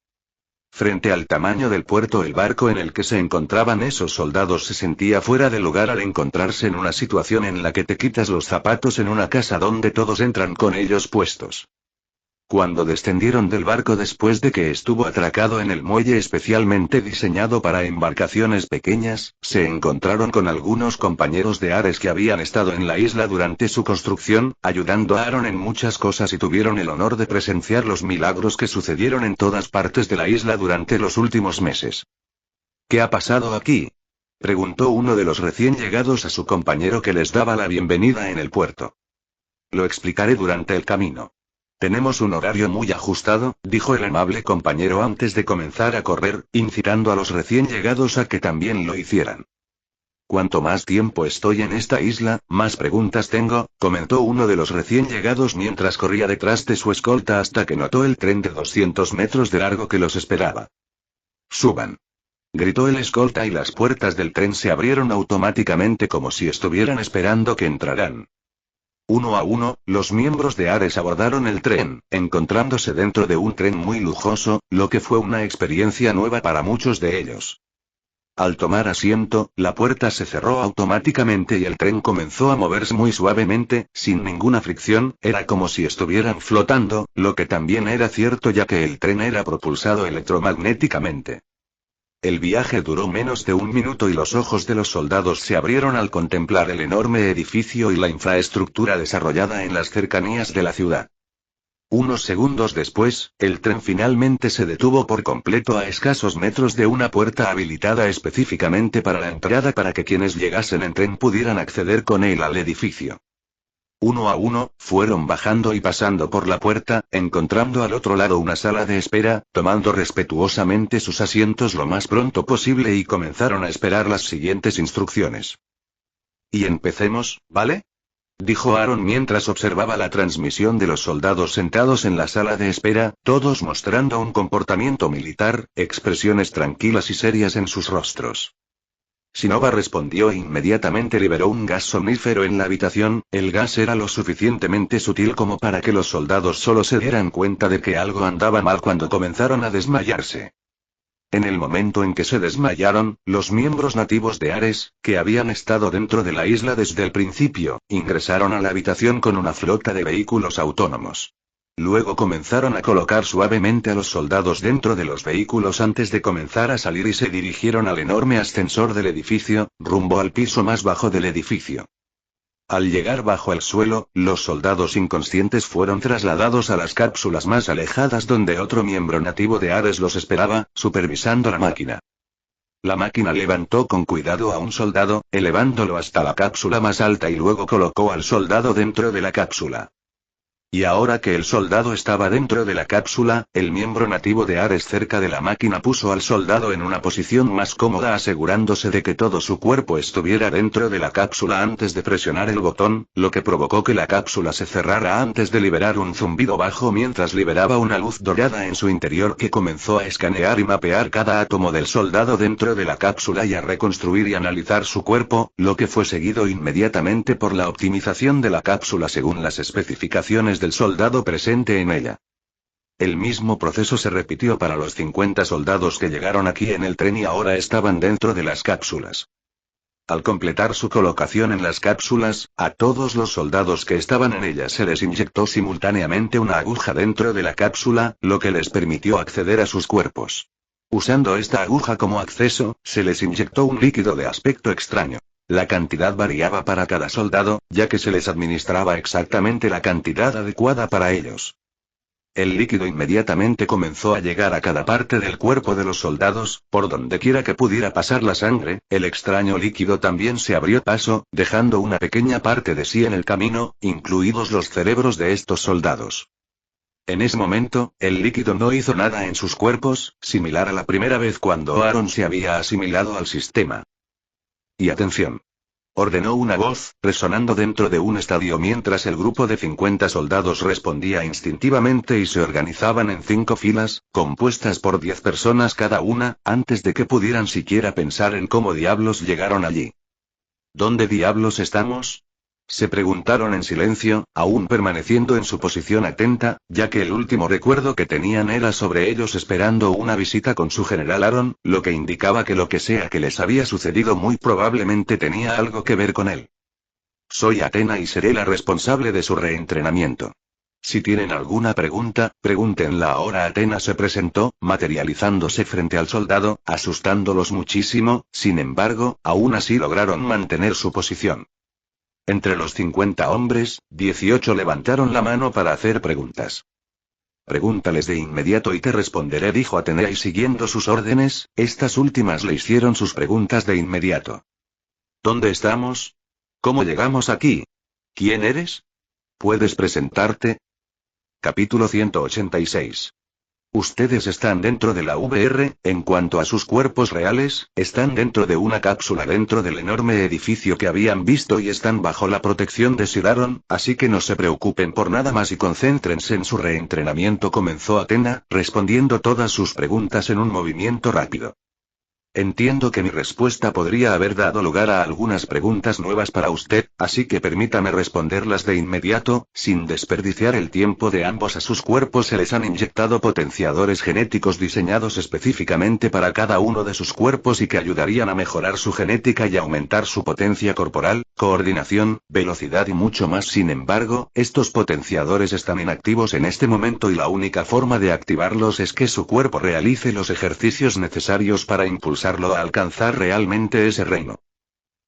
Frente al tamaño del puerto, el barco en el que se encontraban esos soldados se sentía fuera de lugar al encontrarse en una situación en la que te quitas los zapatos en una casa donde todos entran con ellos puestos. Cuando descendieron del barco después de que estuvo atracado en el muelle especialmente diseñado para embarcaciones pequeñas, se encontraron con algunos compañeros de Ares que habían estado en la isla durante su construcción, ayudando a Aaron en muchas cosas y tuvieron el honor de presenciar los milagros que sucedieron en todas partes de la isla durante los últimos meses. ¿Qué ha pasado aquí?, preguntó uno de los recién llegados a su compañero que les daba la bienvenida en el puerto. Lo explicaré durante el camino. Tenemos un horario muy ajustado, dijo el amable compañero antes de comenzar a correr, incitando a los recién llegados a que también lo hicieran. Cuanto más tiempo estoy en esta isla, más preguntas tengo, comentó uno de los recién llegados mientras corría detrás de su escolta hasta que notó el tren de 200 metros de largo que los esperaba. ¡Suban!, gritó el escolta y las puertas del tren se abrieron automáticamente como si estuvieran esperando que entraran. Uno a uno, los miembros de Ares abordaron el tren, encontrándose dentro de un tren muy lujoso, lo que fue una experiencia nueva para muchos de ellos. Al tomar asiento, la puerta se cerró automáticamente y el tren comenzó a moverse muy suavemente, sin ninguna fricción, era como si estuvieran flotando, lo que también era cierto ya que el tren era propulsado electromagnéticamente. El viaje duró menos de un minuto y los ojos de los soldados se abrieron al contemplar el enorme edificio y la infraestructura desarrollada en las cercanías de la ciudad. Unos segundos después, el tren finalmente se detuvo por completo a escasos metros de una puerta habilitada específicamente para la entrada para que quienes llegasen en tren pudieran acceder con él al edificio. Uno a uno, fueron bajando y pasando por la puerta, encontrando al otro lado una sala de espera, tomando respetuosamente sus asientos lo más pronto posible y comenzaron a esperar las siguientes instrucciones. Y empecemos, ¿vale?, dijo Aaron mientras observaba la transmisión de los soldados sentados en la sala de espera, todos mostrando un comportamiento militar, expresiones tranquilas y serias en sus rostros. Sinova respondió e inmediatamente liberó un gas somnífero en la habitación. El gas era lo suficientemente sutil como para que los soldados solo se dieran cuenta de que algo andaba mal cuando comenzaron a desmayarse. En el momento en que se desmayaron, los miembros nativos de Ares, que habían estado dentro de la isla desde el principio, ingresaron a la habitación con una flota de vehículos autónomos. Luego comenzaron a colocar suavemente a los soldados dentro de los vehículos antes de comenzar a salir y se dirigieron al enorme ascensor del edificio, rumbo al piso más bajo del edificio. Al llegar bajo el suelo, los soldados inconscientes fueron trasladados a las cápsulas más alejadas donde otro miembro nativo de Ares los esperaba, supervisando la máquina. La máquina levantó con cuidado a un soldado, elevándolo hasta la cápsula más alta y luego colocó al soldado dentro de la cápsula. Y ahora que el soldado estaba dentro de la cápsula, el miembro nativo de Ares cerca de la máquina puso al soldado en una posición más cómoda asegurándose de que todo su cuerpo estuviera dentro de la cápsula antes de presionar el botón, lo que provocó que la cápsula se cerrara antes de liberar un zumbido bajo mientras liberaba una luz dorada en su interior que comenzó a escanear y mapear cada átomo del soldado dentro de la cápsula y a reconstruir y analizar su cuerpo, lo que fue seguido inmediatamente por la optimización de la cápsula según las especificaciones del soldado presente en ella. El mismo proceso se repitió para los 50 soldados que llegaron aquí en el tren y ahora estaban dentro de las cápsulas. Al completar su colocación en las cápsulas, a todos los soldados que estaban en ellas se les inyectó simultáneamente una aguja dentro de la cápsula, lo que les permitió acceder a sus cuerpos. Usando esta aguja como acceso, se les inyectó un líquido de aspecto extraño. La cantidad variaba para cada soldado, ya que se les administraba exactamente la cantidad adecuada para ellos. El líquido inmediatamente comenzó a llegar a cada parte del cuerpo de los soldados, por donde quiera que pudiera pasar la sangre, el extraño líquido también se abrió paso, dejando una pequeña parte de sí en el camino, incluidos los cerebros de estos soldados. En ese momento, el líquido no hizo nada en sus cuerpos, similar a la primera vez cuando Aaron se había asimilado al sistema. Y atención. Ordenó una voz, resonando dentro de un estadio mientras el grupo de 50 soldados respondía instintivamente y se organizaban en 5 filas, compuestas por 10 personas cada una, antes de que pudieran siquiera pensar en cómo diablos llegaron allí. ¿Dónde diablos estamos? Se preguntaron en silencio, aún permaneciendo en su posición atenta, ya que el último recuerdo que tenían era sobre ellos esperando una visita con su general Aaron, lo que indicaba que lo que sea que les había sucedido muy probablemente tenía algo que ver con él. Soy Athena y seré la responsable de su reentrenamiento. Si tienen alguna pregunta, pregúntenla ahora. Athena se presentó, materializándose frente al soldado, asustándolos muchísimo, sin embargo, aún así lograron mantener su posición. Entre los 50 hombres, 18 levantaron la mano para hacer preguntas. Pregúntales de inmediato y te responderé, dijo Atenea, y siguiendo sus órdenes, estas últimas le hicieron sus preguntas de inmediato. ¿Dónde estamos? ¿Cómo llegamos aquí? ¿Quién eres? ¿Puedes presentarte? Capítulo 186. Ustedes están dentro de la VR, en cuanto a sus cuerpos reales, están dentro de una cápsula dentro del enorme edificio que habían visto y están bajo la protección de Sir Aaron, así que no se preocupen por nada más y concéntrense en su reentrenamiento, comenzó Athena, respondiendo todas sus preguntas en un movimiento rápido. Entiendo que mi respuesta podría haber dado lugar a algunas preguntas nuevas para usted, así que permítame responderlas de inmediato, sin desperdiciar el tiempo de ambos. A sus cuerpos se les han inyectado potenciadores genéticos diseñados específicamente para cada uno de sus cuerpos y que ayudarían a mejorar su genética y aumentar su potencia corporal, coordinación, velocidad y mucho más. Sin embargo, estos potenciadores están inactivos en este momento y la única forma de activarlos es que su cuerpo realice los ejercicios necesarios para impulsarlo a alcanzar realmente ese reino.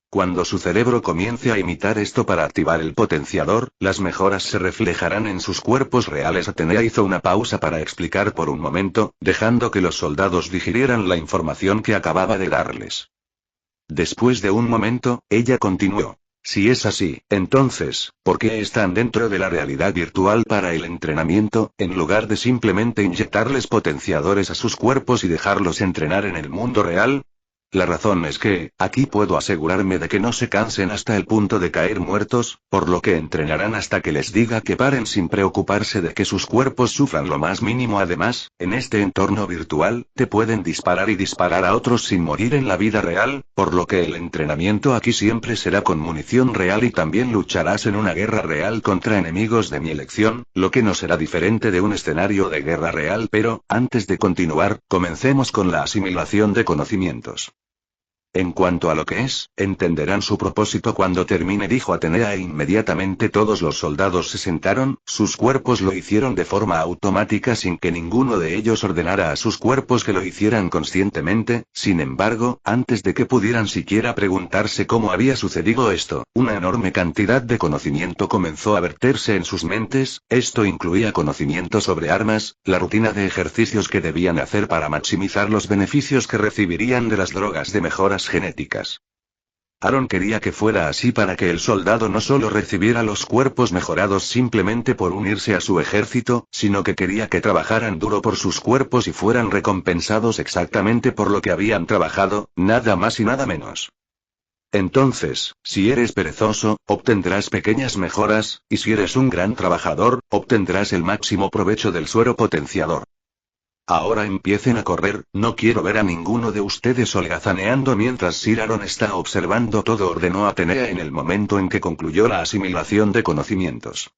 Cuando su cerebro comience a imitar esto para activar el potenciador, las mejoras se reflejarán en sus cuerpos reales. Atenea hizo una pausa para explicar por un momento, dejando que los soldados digirieran la información que acababa de darles. Después de un momento, ella continuó. Si es así, entonces, ¿por qué están dentro de la realidad virtual para el entrenamiento, en lugar de simplemente inyectarles potenciadores a sus cuerpos y dejarlos entrenar en el mundo real? La razón es que, aquí puedo asegurarme de que no se cansen hasta el punto de caer muertos, por lo que entrenarán hasta que les diga que paren sin preocuparse de que sus cuerpos sufran lo más mínimo. Además, en este entorno virtual, te pueden disparar y disparar a otros sin morir en la vida real, por lo que el entrenamiento aquí siempre será con munición real y también lucharás en una guerra real contra enemigos de mi elección, lo que no será diferente de un escenario de guerra real. Pero, antes de continuar, comencemos con la asimilación de conocimientos. En cuanto a lo que es, entenderán su propósito cuando termine, dijo Atenea, e inmediatamente todos los soldados se sentaron, sus cuerpos lo hicieron de forma automática sin que ninguno de ellos ordenara a sus cuerpos que lo hicieran conscientemente. Sin embargo, antes de que pudieran siquiera preguntarse cómo había sucedido esto, una enorme cantidad de conocimiento comenzó a verterse en sus mentes. Esto incluía conocimiento sobre armas, la rutina de ejercicios que debían hacer para maximizar los beneficios que recibirían de las drogas de mejoras genéticas. Aaron quería que fuera así para que el soldado no solo recibiera los cuerpos mejorados simplemente por unirse a su ejército, sino que quería que trabajaran duro por sus cuerpos y fueran recompensados exactamente por lo que habían trabajado, nada más y nada menos. Entonces, si eres perezoso, obtendrás pequeñas mejoras, y si eres un gran trabajador, obtendrás el máximo provecho del suero potenciador. Ahora empiecen a correr, no quiero ver a ninguno de ustedes holgazaneando mientras Sir Aaron está observando todo, ordenó Atenea en el momento en que concluyó la asimilación de conocimientos.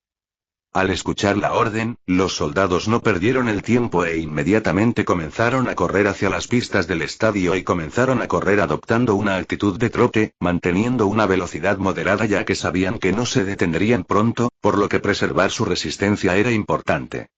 Al escuchar la orden, los soldados no perdieron el tiempo e inmediatamente comenzaron a correr hacia las pistas del estadio y comenzaron a correr adoptando una actitud de trote, manteniendo una velocidad moderada ya que sabían que no se detendrían pronto, por lo que preservar su resistencia era importante.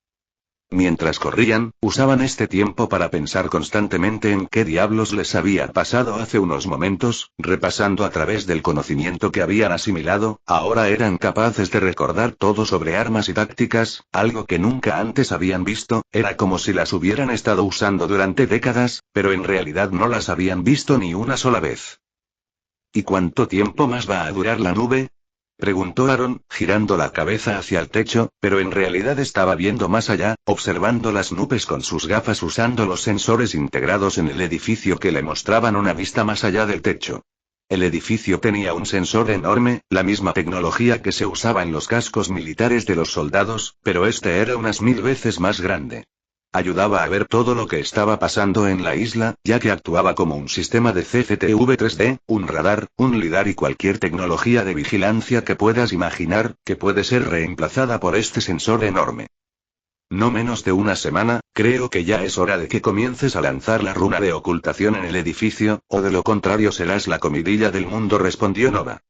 Mientras corrían, usaban este tiempo para pensar constantemente en qué diablos les había pasado hace unos momentos, repasando a través del conocimiento que habían asimilado, ahora eran capaces de recordar todo sobre armas y tácticas, algo que nunca antes habían visto, era como si las hubieran estado usando durante décadas, pero en realidad no las habían visto ni una sola vez. ¿Y cuánto tiempo más va a durar la nube? Preguntó Aaron, girando la cabeza hacia el techo, pero en realidad estaba viendo más allá, observando las nubes con sus gafas usando los sensores integrados en el edificio que le mostraban una vista más allá del techo. El edificio tenía un sensor enorme, la misma tecnología que se usaba en los cascos militares de los soldados, pero este era unas 1000 veces más grande. Ayudaba a ver todo lo que estaba pasando en la isla, ya que actuaba como un sistema de CCTV 3D, un radar, un lidar y cualquier tecnología de vigilancia que puedas imaginar, que puede ser reemplazada por este sensor enorme. No menos de una semana, creo que ya es hora de que comiences a lanzar la runa de ocultación en el edificio, o de lo contrario serás la comidilla del mundo, respondió Nova.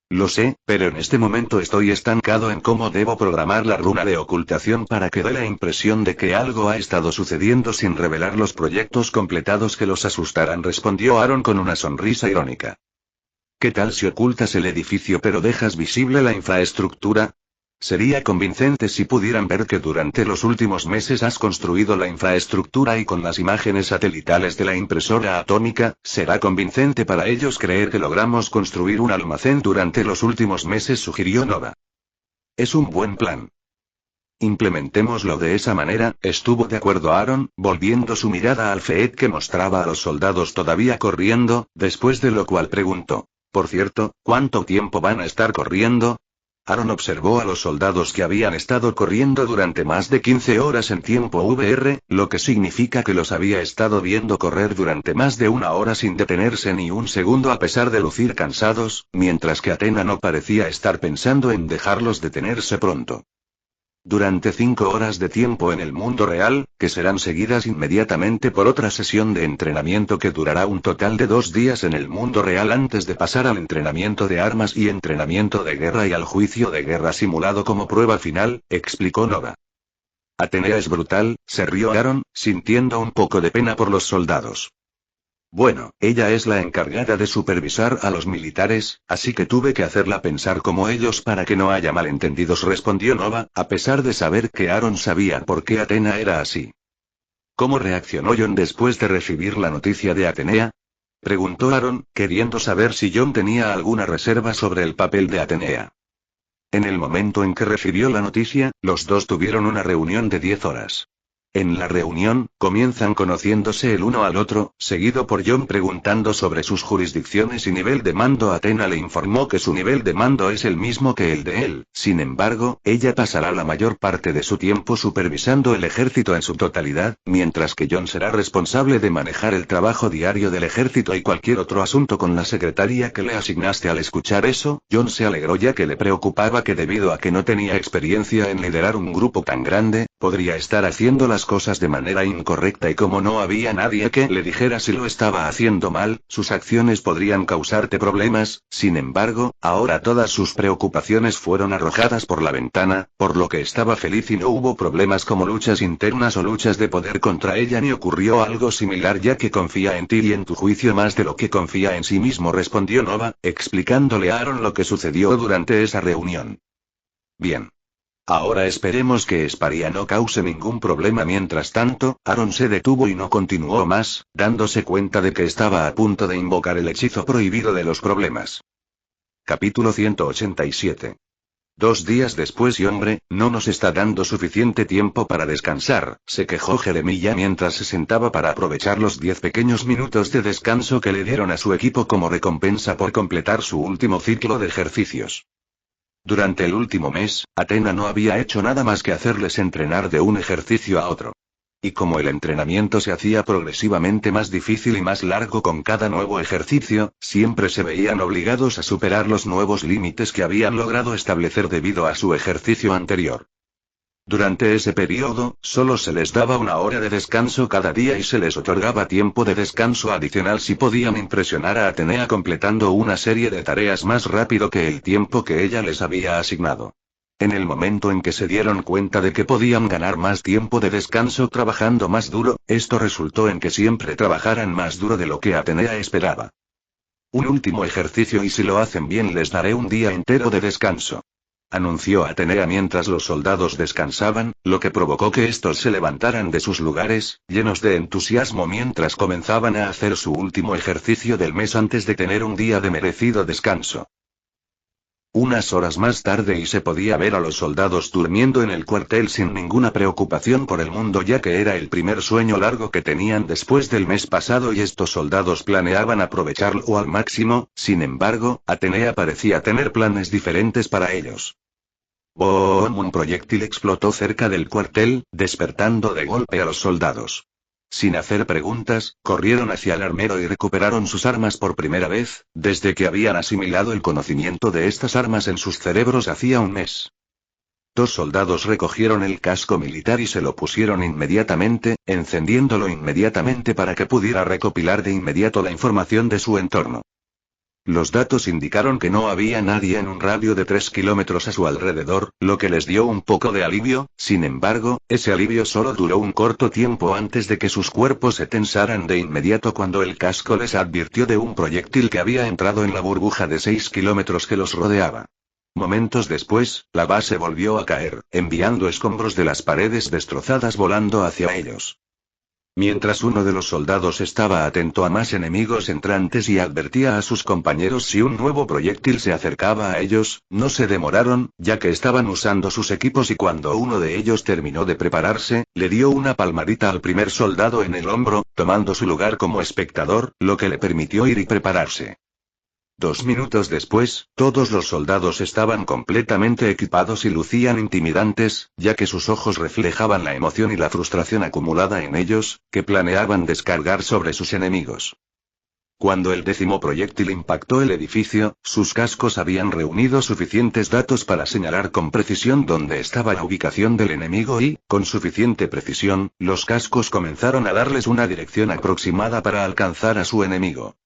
Lo sé, pero en este momento estoy estancado en cómo debo programar la runa de ocultación para que dé la impresión de que algo ha estado sucediendo sin revelar los proyectos completados que los asustarán, respondió Aaron con una sonrisa irónica. ¿Qué tal si ocultas el edificio pero dejas visible la infraestructura? Sería convincente si pudieran ver que durante los últimos meses has construido la infraestructura y con las imágenes satelitales de la impresora atómica, será convincente para ellos creer que logramos construir un almacén durante los últimos meses, sugirió Nova. Es un buen plan. Implementémoslo de esa manera, estuvo de acuerdo Aaron, volviendo su mirada al Feed que mostraba a los soldados todavía corriendo, después de lo cual preguntó, por cierto, ¿cuánto tiempo van a estar corriendo? Aaron observó a los soldados que habían estado corriendo durante más de 15 horas en tiempo VR, lo que significa que los había estado viendo correr durante más de una hora sin detenerse ni un segundo a pesar de lucir cansados, mientras que Athena no parecía estar pensando en dejarlos detenerse pronto. Durante 5 horas de tiempo en el mundo real, que serán seguidas inmediatamente por otra sesión de entrenamiento que durará un total de 2 días en el mundo real antes de pasar al entrenamiento de armas y entrenamiento de guerra y al juicio de guerra simulado como prueba final, explicó Nova. Atenea es brutal, se rió Aaron, sintiendo un poco de pena por los soldados. Bueno, ella es la encargada de supervisar a los militares, así que tuve que hacerla pensar como ellos para que no haya malentendidos, respondió Nova, a pesar de saber que Aaron sabía por qué Athena era así. ¿Cómo reaccionó John después de recibir la noticia de Atenea? Preguntó Aaron, queriendo saber si John tenía alguna reserva sobre el papel de Atenea. En el momento en que recibió la noticia, los dos tuvieron una reunión de 10 horas. En la reunión, comienzan conociéndose el uno al otro, seguido por John preguntando sobre sus jurisdicciones y nivel de mando. Athena le informó que su nivel de mando es el mismo que el de él, sin embargo, ella pasará la mayor parte de su tiempo supervisando el ejército en su totalidad, mientras que John será responsable de manejar el trabajo diario del ejército y cualquier otro asunto con la secretaria que le asignaste. Al escuchar eso, John se alegró ya que le preocupaba que debido a que no tenía experiencia en liderar un grupo tan grande, podría estar haciendo las cosas de manera incorrecta y como no había nadie que le dijera si lo estaba haciendo mal, sus acciones podrían causarte problemas. Sin embargo, ahora todas sus preocupaciones fueron arrojadas por la ventana, por lo que estaba feliz y no hubo problemas como luchas internas o luchas de poder contra ella ni ocurrió algo similar ya que confía en ti y en tu juicio más de lo que confía en sí mismo, respondió Nova, explicándole a Aaron lo que sucedió durante esa reunión. Bien. Ahora esperemos que Sparia no cause ningún problema. Mientras tanto, Aaron se detuvo y no continuó más, dándose cuenta de que estaba a punto de invocar el hechizo prohibido de los problemas. Capítulo 187. 2 días después y hombre, no nos está dando suficiente tiempo para descansar, se quejó Jeremiah mientras se sentaba para aprovechar los 10 pequeños minutos de descanso que le dieron a su equipo como recompensa por completar su último ciclo de ejercicios. Durante el último mes, Athena no había hecho nada más que hacerles entrenar de un ejercicio a otro. Y como el entrenamiento se hacía progresivamente más difícil y más largo con cada nuevo ejercicio, siempre se veían obligados a superar los nuevos límites que habían logrado establecer debido a su ejercicio anterior. Durante ese periodo, solo se les daba 1 hora de descanso cada día y se les otorgaba tiempo de descanso adicional si podían impresionar a Atenea completando una serie de tareas más rápido que el tiempo que ella les había asignado. En el momento en que se dieron cuenta de que podían ganar más tiempo de descanso trabajando más duro, esto resultó en que siempre trabajaran más duro de lo que Atenea esperaba. Un último ejercicio y si lo hacen bien les daré un día entero de descanso. Anunció Atenea mientras los soldados descansaban, lo que provocó que estos se levantaran de sus lugares, llenos de entusiasmo mientras comenzaban a hacer su último ejercicio del mes antes de tener un día de merecido descanso. Unas horas más tarde y se podía ver a los soldados durmiendo en el cuartel sin ninguna preocupación por el mundo ya que era el primer sueño largo que tenían después del mes pasado y estos soldados planeaban aprovecharlo al máximo, sin embargo, Atenea parecía tener planes diferentes para ellos. ¡Boom! Un proyectil explotó cerca del cuartel, despertando de golpe a los soldados. Sin hacer preguntas, corrieron hacia el armero y recuperaron sus armas por primera vez, desde que habían asimilado el conocimiento de estas armas en sus cerebros hacía un mes. 2 soldados recogieron el casco militar y se lo pusieron inmediatamente, encendiéndolo inmediatamente para que pudiera recopilar de inmediato la información de su entorno. Los datos indicaron que no había nadie en un radio de 3 kilómetros a su alrededor, lo que les dio un poco de alivio, sin embargo, ese alivio solo duró un corto tiempo antes de que sus cuerpos se tensaran de inmediato cuando el casco les advirtió de un proyectil que había entrado en la burbuja de 6 kilómetros que los rodeaba. Momentos después, la base volvió a caer, enviando escombros de las paredes destrozadas volando hacia ellos. Mientras uno de los soldados estaba atento a más enemigos entrantes y advertía a sus compañeros si un nuevo proyectil se acercaba a ellos, no se demoraron, ya que estaban usando sus equipos y cuando uno de ellos terminó de prepararse, le dio una palmadita al primer soldado en el hombro, tomando su lugar como espectador, lo que le permitió ir y prepararse. 2 minutos después, todos los soldados estaban completamente equipados y lucían intimidantes, ya que sus ojos reflejaban la emoción y la frustración acumulada en ellos, que planeaban descargar sobre sus enemigos. Cuando el 10º proyectil impactó el edificio, sus cascos habían reunido suficientes datos para señalar con precisión dónde estaba la ubicación del enemigo y, con suficiente precisión, los cascos comenzaron a darles una dirección aproximada para alcanzar a su enemigo.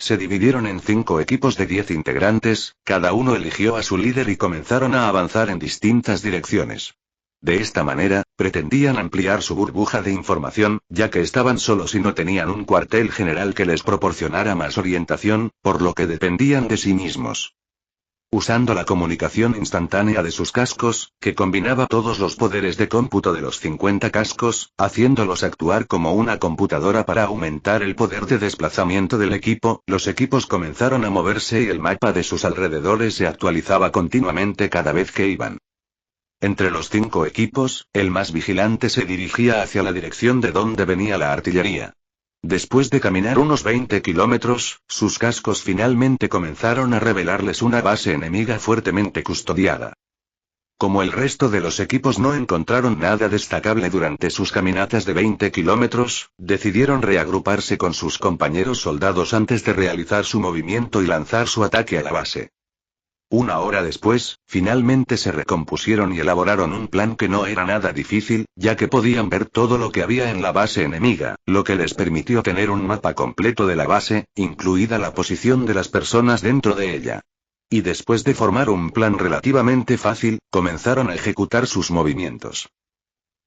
Se dividieron en 5 equipos de 10 integrantes, cada uno eligió a su líder y comenzaron a avanzar en distintas direcciones. De esta manera, pretendían ampliar su burbuja de información, ya que estaban solos y no tenían un cuartel general que les proporcionara más orientación, por lo que dependían de sí mismos. Usando la comunicación instantánea de sus cascos, que combinaba todos los poderes de cómputo de los 50 cascos, haciéndolos actuar como una computadora para aumentar el poder de desplazamiento del equipo, los equipos comenzaron a moverse y el mapa de sus alrededores se actualizaba continuamente cada vez que iban. Entre los 5 equipos, el más vigilante se dirigía hacia la dirección de donde venía la artillería. Después de caminar unos 20 kilómetros, sus cascos finalmente comenzaron a revelarles una base enemiga fuertemente custodiada. Como el resto de los equipos no encontraron nada destacable durante sus caminatas de 20 kilómetros, decidieron reagruparse con sus compañeros soldados antes de realizar su movimiento y lanzar su ataque a la base. 1 hora después, finalmente se recompusieron y elaboraron un plan que no era nada difícil, ya que podían ver todo lo que había en la base enemiga, lo que les permitió tener un mapa completo de la base, incluida la posición de las personas dentro de ella. Y después de formar un plan relativamente fácil, comenzaron a ejecutar sus movimientos.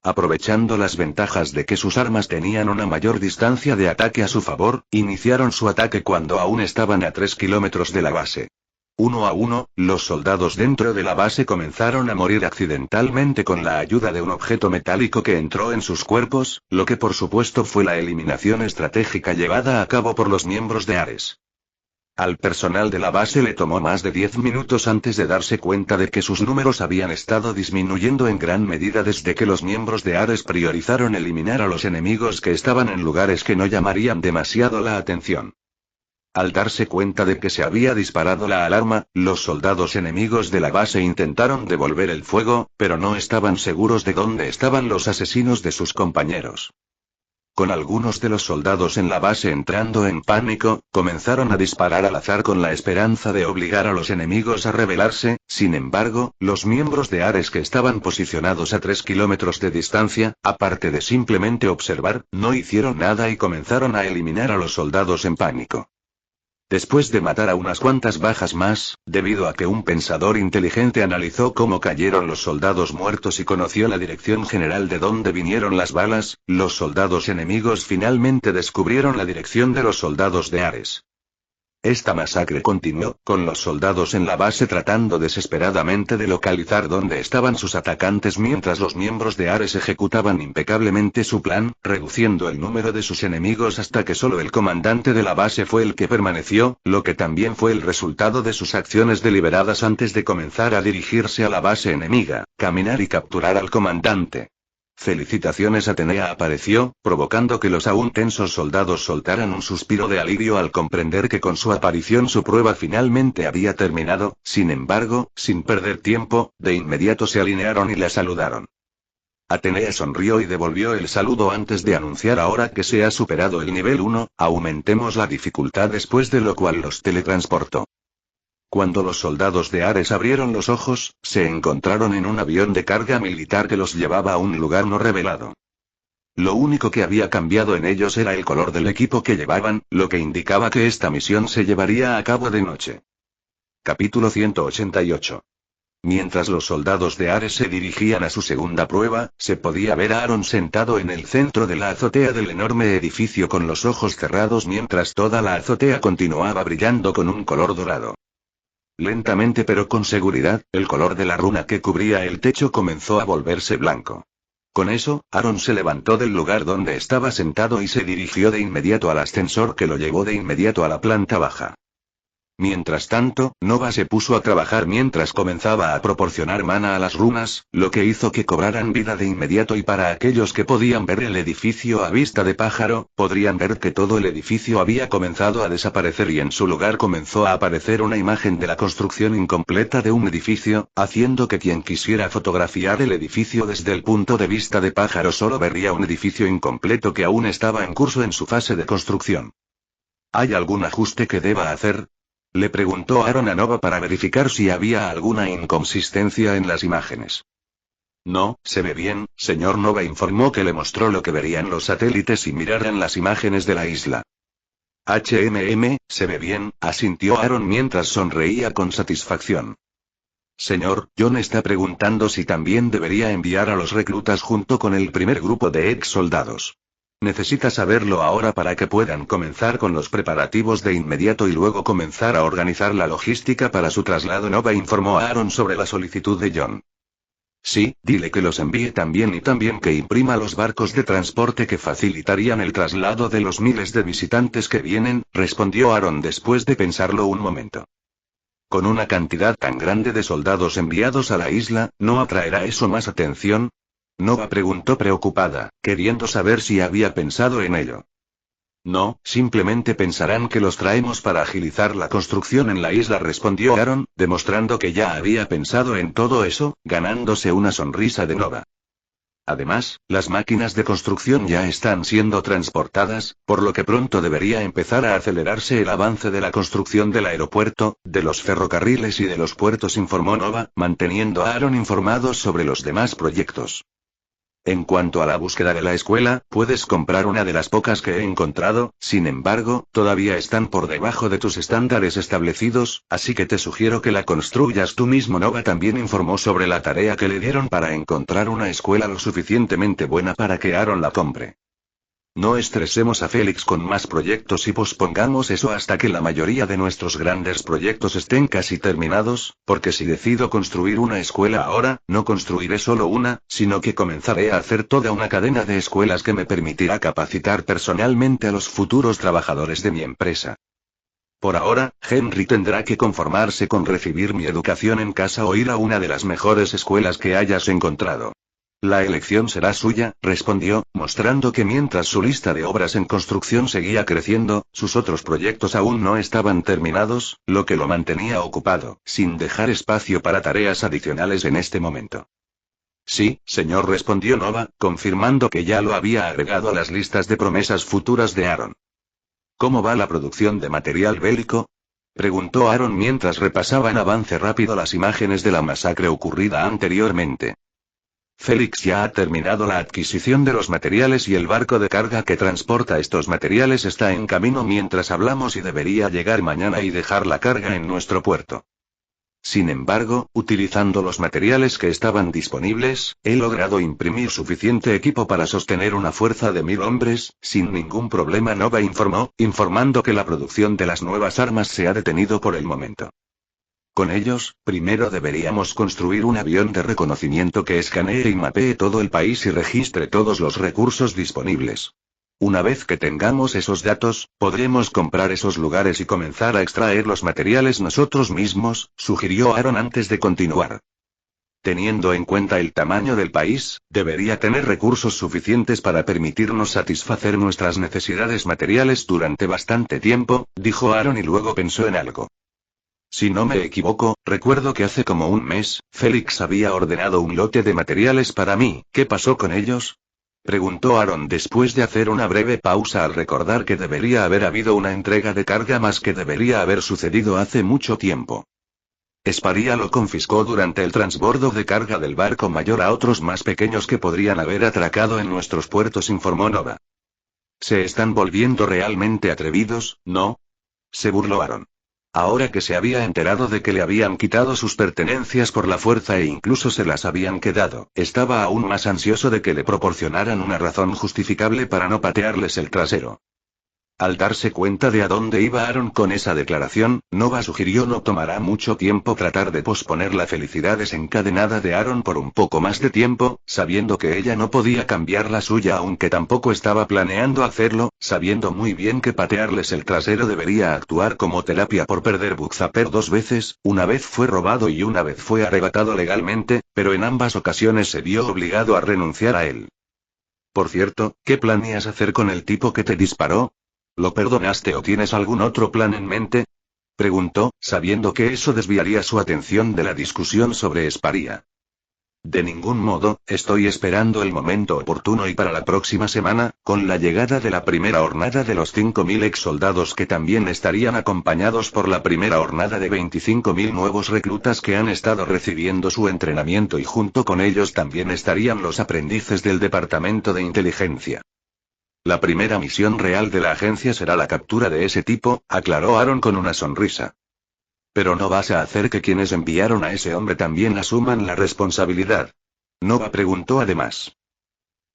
Aprovechando las ventajas de que sus armas tenían una mayor distancia de ataque a su favor, iniciaron su ataque cuando aún estaban a 3 kilómetros de la base. 1 a 1, los soldados dentro de la base comenzaron a morir accidentalmente con la ayuda de un objeto metálico que entró en sus cuerpos, lo que por supuesto fue la eliminación estratégica llevada a cabo por los miembros de Ares. Al personal de la base le tomó más de 10 minutos antes de darse cuenta de que sus números habían estado disminuyendo en gran medida desde que los miembros de Ares priorizaron eliminar a los enemigos que estaban en lugares que no llamarían demasiado la atención. Al darse cuenta de que se había disparado la alarma, los soldados enemigos de la base intentaron devolver el fuego, pero no estaban seguros de dónde estaban los asesinos de sus compañeros. Con algunos de los soldados en la base entrando en pánico, comenzaron a disparar al azar con la esperanza de obligar a los enemigos a rebelarse, sin embargo, los miembros de Ares que estaban posicionados a 3 kilómetros de distancia, aparte de simplemente observar, no hicieron nada y comenzaron a eliminar a los soldados en pánico. Después de matar a unas cuantas bajas más, debido a que un pensador inteligente analizó cómo cayeron los soldados muertos y conoció la dirección general de dónde vinieron las balas, los soldados enemigos finalmente descubrieron la dirección de los soldados de Ares. Esta masacre continuó, con los soldados en la base tratando desesperadamente de localizar dónde estaban sus atacantes mientras los miembros de Ares ejecutaban impecablemente su plan, reduciendo el número de sus enemigos hasta que solo el comandante de la base fue el que permaneció, lo que también fue el resultado de sus acciones deliberadas antes de comenzar a dirigirse a la base enemiga, caminar y capturar al comandante. Felicitaciones. Atenea apareció, provocando que los aún tensos soldados soltaran un suspiro de alivio al comprender que con su aparición su prueba finalmente había terminado. Sin embargo, sin perder tiempo, de inmediato se alinearon y la saludaron. Atenea sonrió y devolvió el saludo antes de anunciar: ahora que se ha superado el nivel 1, aumentemos la dificultad, después de lo cual los teletransportó. Cuando los soldados de Ares abrieron los ojos, se encontraron en un avión de carga militar que los llevaba a un lugar no revelado. Lo único que había cambiado en ellos era el color del equipo que llevaban, lo que indicaba que esta misión se llevaría a cabo de noche. Capítulo 188. Mientras los soldados de Ares se dirigían a su segunda prueba, se podía ver a Aaron sentado en el centro de la azotea del enorme edificio con los ojos cerrados mientras toda la azotea continuaba brillando con un color dorado. Lentamente pero con seguridad, el color de la runa que cubría el techo comenzó a volverse blanco. Con eso, Aaron se levantó del lugar donde estaba sentado y se dirigió de inmediato al ascensor que lo llevó de inmediato a la planta baja. Mientras tanto, Nova se puso a trabajar mientras comenzaba a proporcionar mana a las runas, lo que hizo que cobraran vida de inmediato, y para aquellos que podían ver el edificio a vista de pájaro, podrían ver que todo el edificio había comenzado a desaparecer y en su lugar comenzó a aparecer una imagen de la construcción incompleta de un edificio, haciendo que quien quisiera fotografiar el edificio desde el punto de vista de pájaro solo vería un edificio incompleto que aún estaba en curso en su fase de construcción. ¿Hay algún ajuste que deba hacer?, le preguntó Aaron a Nova para verificar si había alguna inconsistencia en las imágenes. No, se ve bien, señor. Nova informó que le mostró lo que verían los satélites y miraran las imágenes de la isla. Se ve bien, asintió Aaron mientras sonreía con satisfacción. Señor, John está preguntando si también debería enviar a los reclutas junto con el primer grupo de ex soldados. Necesita saberlo ahora para que puedan comenzar con los preparativos de inmediato y luego comenzar a organizar la logística para su traslado. Nova informó a Aaron sobre la solicitud de John. Sí, dile que los envíe también y también que imprima los barcos de transporte que facilitarían el traslado de los miles de visitantes que vienen, respondió Aaron después de pensarlo un momento. Con una cantidad tan grande de soldados enviados a la isla, ¿no atraerá eso más atención? Nova preguntó preocupada, queriendo saber si había pensado en ello. No, simplemente pensarán que los traemos para agilizar la construcción en la isla, respondió Aaron, demostrando que ya había pensado en todo eso, ganándose una sonrisa de Nova. Además, las máquinas de construcción ya están siendo transportadas, por lo que pronto debería empezar a acelerarse el avance de la construcción del aeropuerto, de los ferrocarriles y de los puertos, informó Nova, manteniendo a Aaron informado sobre los demás proyectos. En cuanto a la búsqueda de la escuela, puedes comprar una de las pocas que he encontrado, sin embargo, todavía están por debajo de tus estándares establecidos, así que te sugiero que la construyas tú mismo. Nova también informó sobre la tarea que le dieron para encontrar una escuela lo suficientemente buena para que Aaron la compre. No estresemos a Félix con más proyectos y pospongamos eso hasta que la mayoría de nuestros grandes proyectos estén casi terminados, porque si decido construir una escuela ahora, no construiré solo una, sino que comenzaré a hacer toda una cadena de escuelas que me permitirá capacitar personalmente a los futuros trabajadores de mi empresa. Por ahora, Henry tendrá que conformarse con recibir mi educación en casa o ir a una de las mejores escuelas que hayas encontrado. La elección será suya, respondió, mostrando que mientras su lista de obras en construcción seguía creciendo, sus otros proyectos aún no estaban terminados, lo que lo mantenía ocupado, sin dejar espacio para tareas adicionales en este momento. Sí, señor, respondió Nova, confirmando que ya lo había agregado a las listas de promesas futuras de Aaron. ¿Cómo va la producción de material bélico?, preguntó Aaron mientras repasaba en avance rápido las imágenes de la masacre ocurrida anteriormente. Félix ya ha terminado la adquisición de los materiales y el barco de carga que transporta estos materiales está en camino mientras hablamos y debería llegar mañana y dejar la carga en nuestro puerto. Sin embargo, utilizando los materiales que estaban disponibles, he logrado imprimir suficiente equipo para sostener una fuerza de 1000 hombres, sin ningún problema. Nova informó, informando que la producción de las nuevas armas se ha detenido por el momento. Con ellos, primero deberíamos construir un avión de reconocimiento que escanee y mapee todo el país y registre todos los recursos disponibles. Una vez que tengamos esos datos, podremos comprar esos lugares y comenzar a extraer los materiales nosotros mismos, sugirió Aaron antes de continuar. Teniendo en cuenta el tamaño del país, debería tener recursos suficientes para permitirnos satisfacer nuestras necesidades materiales durante bastante tiempo, dijo Aaron y luego pensó en algo. Si no me equivoco, recuerdo que hace como un mes, Félix había ordenado un lote de materiales para mí. ¿Qué pasó con ellos?, preguntó Aaron después de hacer una breve pausa al recordar que debería haber habido una entrega de carga más que debería haber sucedido hace mucho tiempo. Esparia lo confiscó durante el transbordo de carga del barco mayor a otros más pequeños que podrían haber atracado en nuestros puertos, informó Nova. Se están volviendo realmente atrevidos, ¿no?, se burló Aaron. Ahora que se había enterado de que le habían quitado sus pertenencias por la fuerza e incluso se las habían quedado, estaba aún más ansioso de que le proporcionaran una razón justificable para no patearles el trasero. Al darse cuenta de a dónde iba Aaron con esa declaración, Nova sugirió no tomará mucho tiempo tratar de posponer la felicidad desencadenada de Aaron por un poco más de tiempo, sabiendo que ella no podía cambiar la suya aunque tampoco estaba planeando hacerlo, sabiendo muy bien que patearles el trasero debería actuar como terapia por perder Bugzapper 2 veces, una vez fue robado y una vez fue arrebatado legalmente, pero en ambas ocasiones se vio obligado a renunciar a él. Por cierto, ¿qué planeas hacer con el tipo que te disparó? ¿Lo perdonaste o tienes algún otro plan en mente?, preguntó, sabiendo que eso desviaría su atención de la discusión sobre Esparia. De ningún modo, estoy esperando el momento oportuno y para la próxima semana, con la llegada de la primera hornada de los 5000 ex soldados que también estarían acompañados por la primera hornada de 25.000 nuevos reclutas que han estado recibiendo su entrenamiento y junto con ellos también estarían los aprendices del Departamento de Inteligencia. La primera misión real de la agencia será la captura de ese tipo, aclaró Aaron con una sonrisa. Pero no vas a hacer que quienes enviaron a ese hombre también asuman la responsabilidad. Nova preguntó además.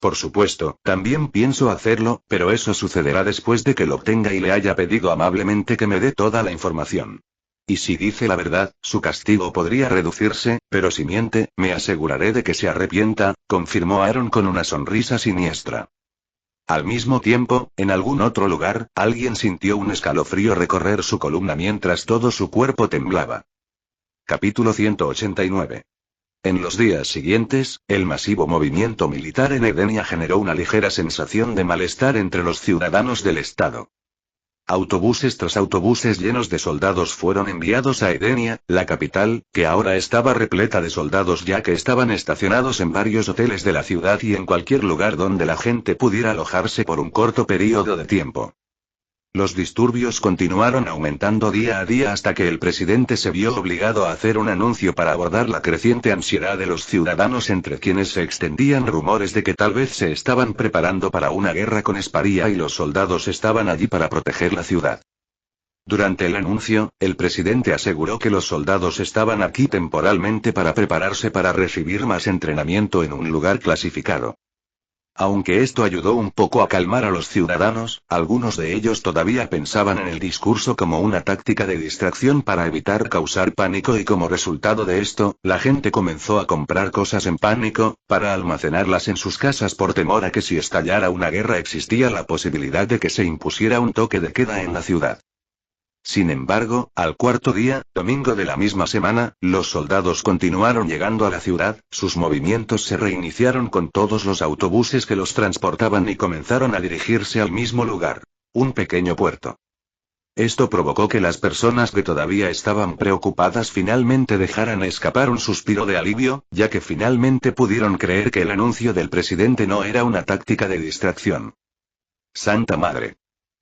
Por supuesto, también pienso hacerlo, pero eso sucederá después de que lo obtenga y le haya pedido amablemente que me dé toda la información. Y si dice la verdad, su castigo podría reducirse, pero si miente, me aseguraré de que se arrepienta, confirmó Aaron con una sonrisa siniestra. Al mismo tiempo, en algún otro lugar, alguien sintió un escalofrío recorrer su columna mientras todo su cuerpo temblaba. Capítulo 189. En los días siguientes, el masivo movimiento militar en Edenia generó una ligera sensación de malestar entre los ciudadanos del estado. Autobuses tras autobuses llenos de soldados fueron enviados a Edenia, la capital, que ahora estaba repleta de soldados ya que estaban estacionados en varios hoteles de la ciudad y en cualquier lugar donde la gente pudiera alojarse por un corto periodo de tiempo. Los disturbios continuaron aumentando día a día hasta que el presidente se vio obligado a hacer un anuncio para abordar la creciente ansiedad de los ciudadanos entre quienes se extendían rumores de que tal vez se estaban preparando para una guerra con Esparia y los soldados estaban allí para proteger la ciudad. Durante el anuncio, el presidente aseguró que los soldados estaban aquí temporalmente para prepararse para recibir más entrenamiento en un lugar clasificado. Aunque esto ayudó un poco a calmar a los ciudadanos, algunos de ellos todavía pensaban en el discurso como una táctica de distracción para evitar causar pánico y como resultado de esto, la gente comenzó a comprar cosas en pánico, para almacenarlas en sus casas por temor a que si estallara una guerra existía la posibilidad de que se impusiera un toque de queda en la ciudad. Sin embargo, al cuarto día, domingo de la misma semana, los soldados continuaron llegando a la ciudad, sus movimientos se reiniciaron con todos los autobuses que los transportaban y comenzaron a dirigirse al mismo lugar, un pequeño puerto. Esto provocó que las personas que todavía estaban preocupadas finalmente dejaran escapar un suspiro de alivio, ya que finalmente pudieron creer que el anuncio del presidente no era una táctica de distracción. ¡Santa Madre!,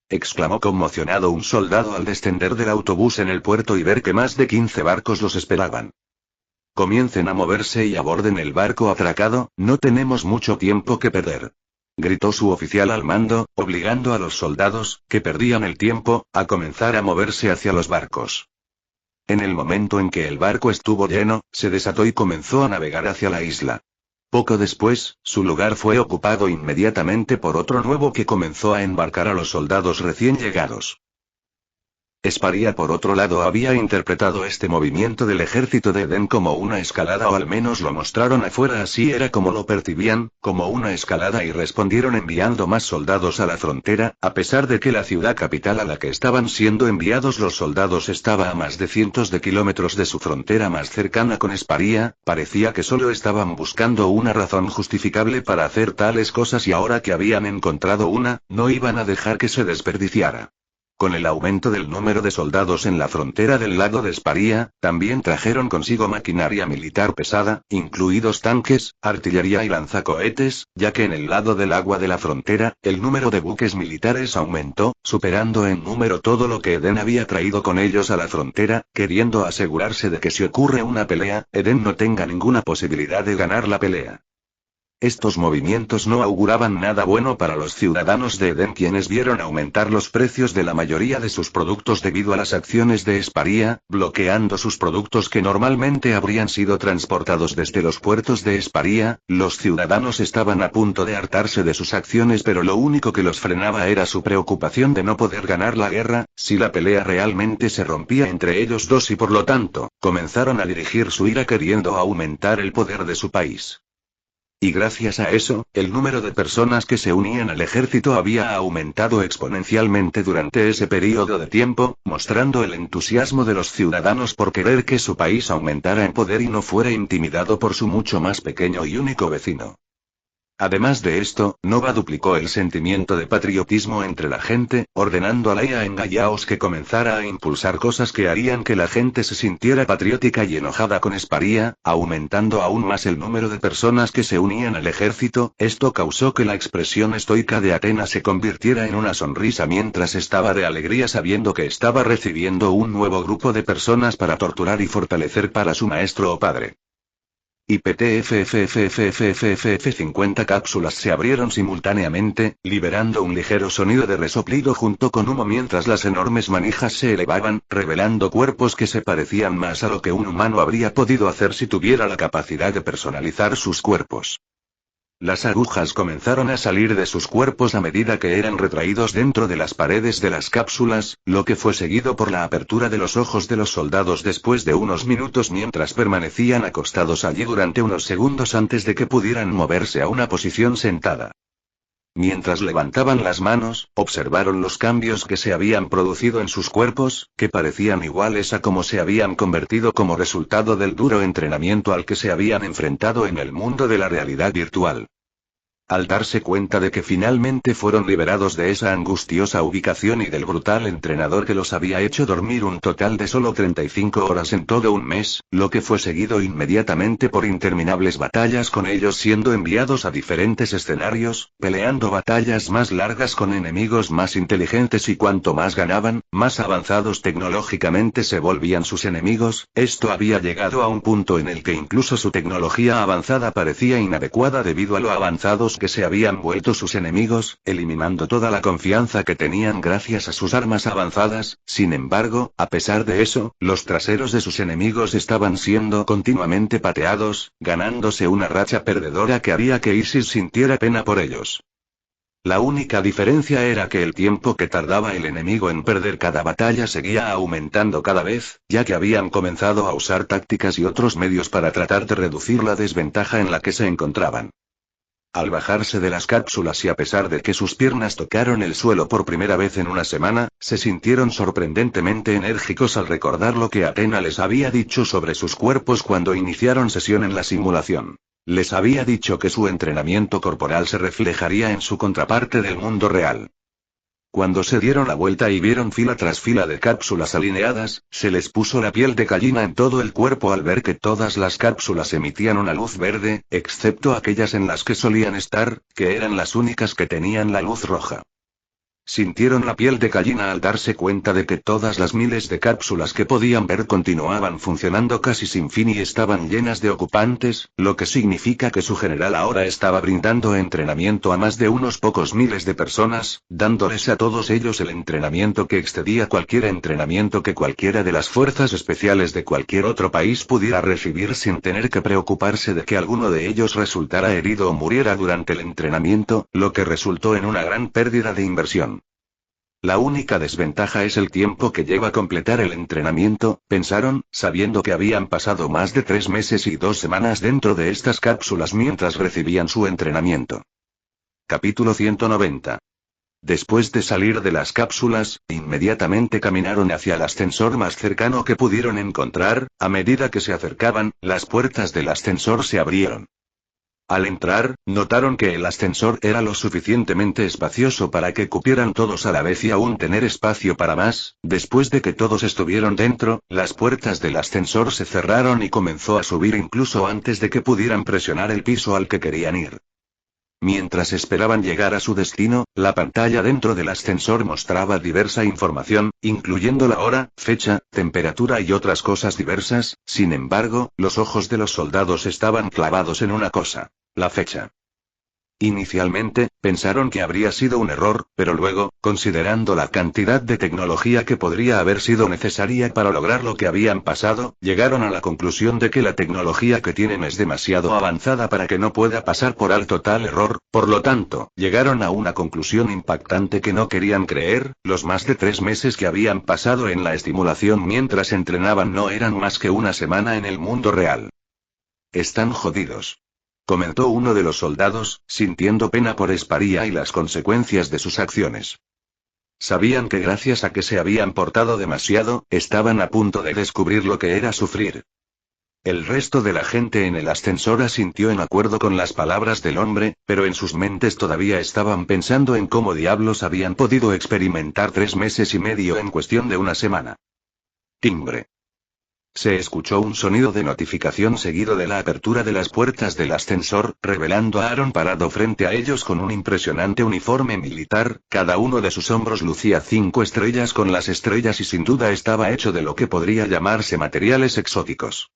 exclamó conmocionado un soldado al descender del autobús en el puerto y ver que más de 15 barcos los esperaban. Comiencen a moverse y aborden el barco atracado, no tenemos mucho tiempo que perder. Gritó su oficial al mando, obligando a los soldados, que perdían el tiempo, a comenzar a moverse hacia los barcos. En el momento en que el barco estuvo lleno, se desató y comenzó a navegar hacia la isla. Poco después, su lugar fue ocupado inmediatamente por otro nuevo que comenzó a embarcar a los soldados recién llegados. Esparia por otro lado había interpretado este movimiento del ejército de Edén como una escalada, o al menos lo mostraron afuera, así era como lo percibían, como una escalada, y respondieron enviando más soldados a la frontera, a pesar de que la ciudad capital a la que estaban siendo enviados los soldados estaba a más de cientos de kilómetros de su frontera más cercana con Esparia. Parecía que solo estaban buscando una razón justificable para hacer tales cosas, y ahora que habían encontrado una, no iban a dejar que se desperdiciara. Con el aumento del número de soldados en la frontera del lago de Esparia, también trajeron consigo maquinaria militar pesada, incluidos tanques, artillería y lanzacohetes, ya que en el lado del agua de la frontera, el número de buques militares aumentó, superando en número todo lo que Edén había traído con ellos a la frontera, queriendo asegurarse de que si ocurre una pelea, Edén no tenga ninguna posibilidad de ganar la pelea. Estos movimientos no auguraban nada bueno para los ciudadanos de Edén, quienes vieron aumentar los precios de la mayoría de sus productos debido a las acciones de Esparia, bloqueando sus productos que normalmente habrían sido transportados desde los puertos de Esparia. Los ciudadanos estaban a punto de hartarse de sus acciones, pero lo único que los frenaba era su preocupación de no poder ganar la guerra, si la pelea realmente se rompía entre ellos dos, y por lo tanto, comenzaron a dirigir su ira queriendo aumentar el poder de su país. Y gracias a eso, el número de personas que se unían al ejército había aumentado exponencialmente durante ese periodo de tiempo, mostrando el entusiasmo de los ciudadanos por querer que su país aumentara en poder y no fuera intimidado por su mucho más pequeño y único vecino. Además de esto, Nova duplicó el sentimiento de patriotismo entre la gente, ordenando a Laia en Gallaos que comenzara a impulsar cosas que harían que la gente se sintiera patriótica y enojada con Esparia, aumentando aún más el número de personas que se unían al ejército. Esto causó que la expresión estoica de Atenas se convirtiera en una sonrisa mientras estaba de alegría sabiendo que estaba recibiendo un nuevo grupo de personas para torturar y fortalecer para su maestro o padre. IPTFFFFFFF 50 cápsulas se abrieron simultáneamente, liberando un ligero sonido de resoplido junto con humo mientras las enormes manijas se elevaban, revelando cuerpos que se parecían más a lo que un humano habría podido hacer si tuviera la capacidad de personalizar sus cuerpos. Las agujas comenzaron a salir de sus cuerpos a medida que eran retraídos dentro de las paredes de las cápsulas, lo que fue seguido por la apertura de los ojos de los soldados después de unos minutos mientras permanecían acostados allí durante unos segundos antes de que pudieran moverse a una posición sentada. Mientras levantaban las manos, observaron los cambios que se habían producido en sus cuerpos, que parecían iguales a cómo se habían convertido como resultado del duro entrenamiento al que se habían enfrentado en el mundo de la realidad virtual. Al darse cuenta de que finalmente fueron liberados de esa angustiosa ubicación y del brutal entrenador que los había hecho dormir un total de solo 35 horas en todo un mes, lo que fue seguido inmediatamente por interminables batallas con ellos siendo enviados a diferentes escenarios, peleando batallas más largas con enemigos más inteligentes, y cuanto más ganaban, más avanzados tecnológicamente se volvían sus enemigos. Esto había llegado a un punto en el que incluso su tecnología avanzada parecía inadecuada debido a lo avanzados que se habían vuelto sus enemigos, eliminando toda la confianza que tenían gracias a sus armas avanzadas. Sin embargo, a pesar de eso, los traseros de sus enemigos estaban siendo continuamente pateados, ganándose una racha perdedora que haría que Isis sintiera pena por ellos. La única diferencia era que el tiempo que tardaba el enemigo en perder cada batalla seguía aumentando cada vez, ya que habían comenzado a usar tácticas y otros medios para tratar de reducir la desventaja en la que se encontraban. Al bajarse de las cápsulas y a pesar de que sus piernas tocaron el suelo por primera vez en una semana, se sintieron sorprendentemente enérgicos al recordar lo que Athena les había dicho sobre sus cuerpos cuando iniciaron sesión en la simulación. Les había dicho que su entrenamiento corporal se reflejaría en su contraparte del mundo real. Cuando se dieron la vuelta y vieron fila tras fila de cápsulas alineadas, se les puso la piel de gallina en todo el cuerpo al ver que todas las cápsulas emitían una luz verde, excepto aquellas en las que solían estar, que eran las únicas que tenían la luz roja. Sintieron la piel de gallina al darse cuenta de que todas las miles de cápsulas que podían ver continuaban funcionando casi sin fin y estaban llenas de ocupantes, lo que significa que su general ahora estaba brindando entrenamiento a más de unos pocos miles de personas, dándoles a todos ellos el entrenamiento que excedía cualquier entrenamiento que cualquiera de las fuerzas especiales de cualquier otro país pudiera recibir sin tener que preocuparse de que alguno de ellos resultara herido o muriera durante el entrenamiento, lo que resultó en una gran pérdida de inversión. La única desventaja es el tiempo que lleva completar el entrenamiento, pensaron, sabiendo que habían pasado más de 3 meses y 2 semanas dentro de estas cápsulas mientras recibían su entrenamiento. Capítulo 190. Después de salir de las cápsulas, inmediatamente caminaron hacia el ascensor más cercano que pudieron encontrar. A medida que se acercaban, las puertas del ascensor se abrieron. Al entrar, notaron que el ascensor era lo suficientemente espacioso para que cupieran todos a la vez y aún tener espacio para más. Después de que todos estuvieron dentro, las puertas del ascensor se cerraron y comenzó a subir incluso antes de que pudieran presionar el piso al que querían ir. Mientras esperaban llegar a su destino, la pantalla dentro del ascensor mostraba diversa información, incluyendo la hora, fecha, temperatura y otras cosas diversas. Sin embargo, los ojos de los soldados estaban clavados en una cosa: la fecha. Inicialmente, pensaron que habría sido un error, pero luego, considerando la cantidad de tecnología que podría haber sido necesaria para lograr lo que habían pasado, llegaron a la conclusión de que la tecnología que tienen es demasiado avanzada para que no pueda pasar por alto tal error. Por lo tanto, llegaron a una conclusión impactante que no querían creer: los más de 3 meses que habían pasado en la estimulación mientras entrenaban no eran más que una semana en el mundo real. Están jodidos, comentó uno de los soldados, sintiendo pena por Esparia y las consecuencias de sus acciones. Sabían que gracias a que se habían portado demasiado, estaban a punto de descubrir lo que era sufrir. El resto de la gente en el ascensor asintió en acuerdo con las palabras del hombre, pero en sus mentes todavía estaban pensando en cómo diablos habían podido experimentar 3 meses y medio en cuestión de una semana. Timbre. Se escuchó un sonido de notificación seguido de la apertura de las puertas del ascensor, revelando a Aaron parado frente a ellos con un impresionante uniforme militar. Cada uno de sus hombros lucía 5 estrellas con las estrellas y sin duda estaba hecho de lo que podría llamarse materiales exóticos.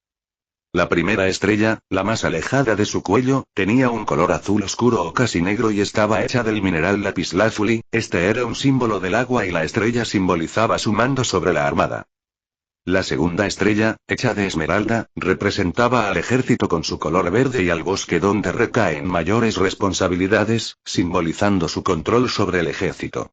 La primera estrella, la más alejada de su cuello, tenía un color azul oscuro o casi negro y estaba hecha del mineral lapislázuli. Este era un símbolo del agua y la estrella simbolizaba su mando sobre la armada. La segunda estrella, hecha de esmeralda, representaba al ejército con su color verde y al bosque donde recaen mayores responsabilidades, simbolizando su control sobre el ejército.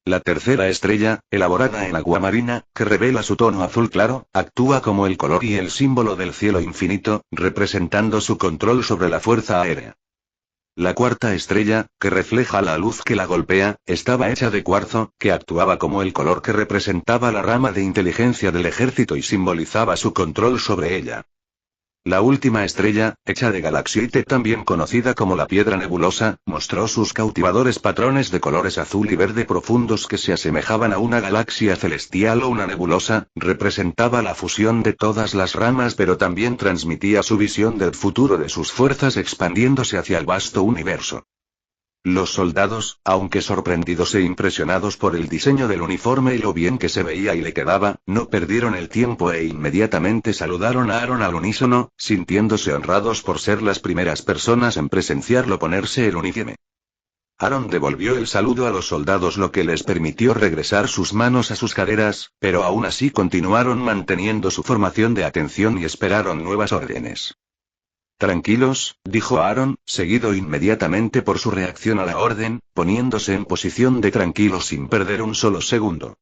La tercera estrella, elaborada en agua marina, que revela su tono azul claro, actúa como el color y el símbolo del cielo infinito, representando su control sobre la fuerza aérea. La cuarta estrella, que refleja la luz que la golpea, estaba hecha de cuarzo, que actuaba como el color que representaba la rama de inteligencia del ejército y simbolizaba su control sobre ella. La última estrella, hecha de galaxiite también conocida como la piedra nebulosa, mostró sus cautivadores patrones de colores azul y verde profundos que se asemejaban a una galaxia celestial o una nebulosa. Representaba la fusión de todas las ramas pero también transmitía su visión del futuro de sus fuerzas expandiéndose hacia el vasto universo. Los soldados, aunque sorprendidos e impresionados por el diseño del uniforme y lo bien que se veía y le quedaba, no perdieron el tiempo e inmediatamente saludaron a Aaron al unísono, sintiéndose honrados por ser las primeras personas en presenciarlo ponerse el uniforme. Aaron devolvió el saludo a los soldados, lo que les permitió regresar sus manos a sus caderas, pero aún así continuaron manteniendo su formación de atención y esperaron nuevas órdenes. Tranquilos, dijo Aaron, seguido inmediatamente por su reacción a la orden, poniéndose en posición de tranquilos sin perder un solo segundo.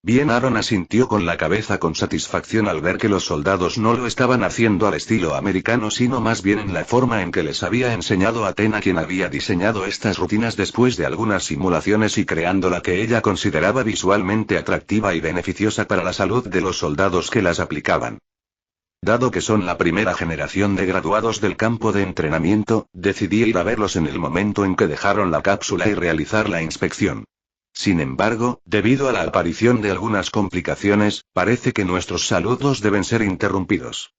Bien, Aaron asintió con la cabeza con satisfacción al ver que los soldados no lo estaban haciendo al estilo americano sino más bien en la forma en que les había enseñado Athena, quien había diseñado estas rutinas después de algunas simulaciones y creando la que ella consideraba visualmente atractiva y beneficiosa para la salud de los soldados que las aplicaban. Dado que son la primera generación de graduados del campo de entrenamiento, decidí ir a verlos en el momento en que dejaron la cápsula y realizar la inspección. Sin embargo, debido a la aparición de algunas complicaciones, parece que nuestros saludos deben ser interrumpidos.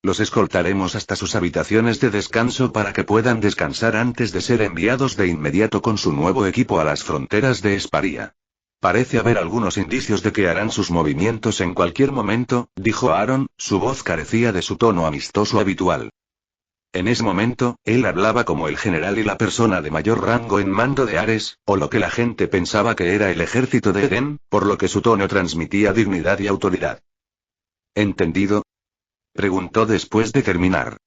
Los escoltaremos hasta sus habitaciones de descanso para que puedan descansar antes de ser enviados de inmediato con su nuevo equipo a las fronteras de Esparia. Parece haber algunos indicios de que harán sus movimientos en cualquier momento, dijo Aaron, su voz carecía de su tono amistoso habitual. En ese momento, él hablaba como el general y la persona de mayor rango en mando de Ares, o lo que la gente pensaba que era el ejército de Eden, por lo que su tono transmitía dignidad y autoridad. ¿Entendido?, preguntó después de terminar.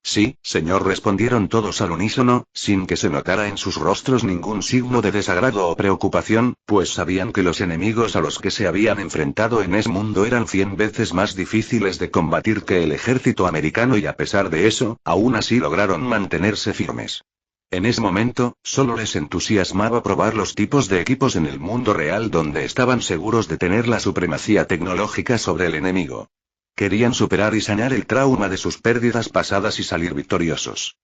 Sí, señor, respondieron todos al unísono, sin que se notara en sus rostros ningún signo de desagrado o preocupación, pues sabían que los enemigos a los que se habían enfrentado en ese mundo eran 100 veces más difíciles de combatir que el ejército americano y a pesar de eso, aún así lograron mantenerse firmes. En ese momento, solo les entusiasmaba probar los tipos de equipos en el mundo real donde estaban seguros de tener la supremacía tecnológica sobre el enemigo. Querían superar y sanar el trauma de sus pérdidas pasadas y salir victoriosos.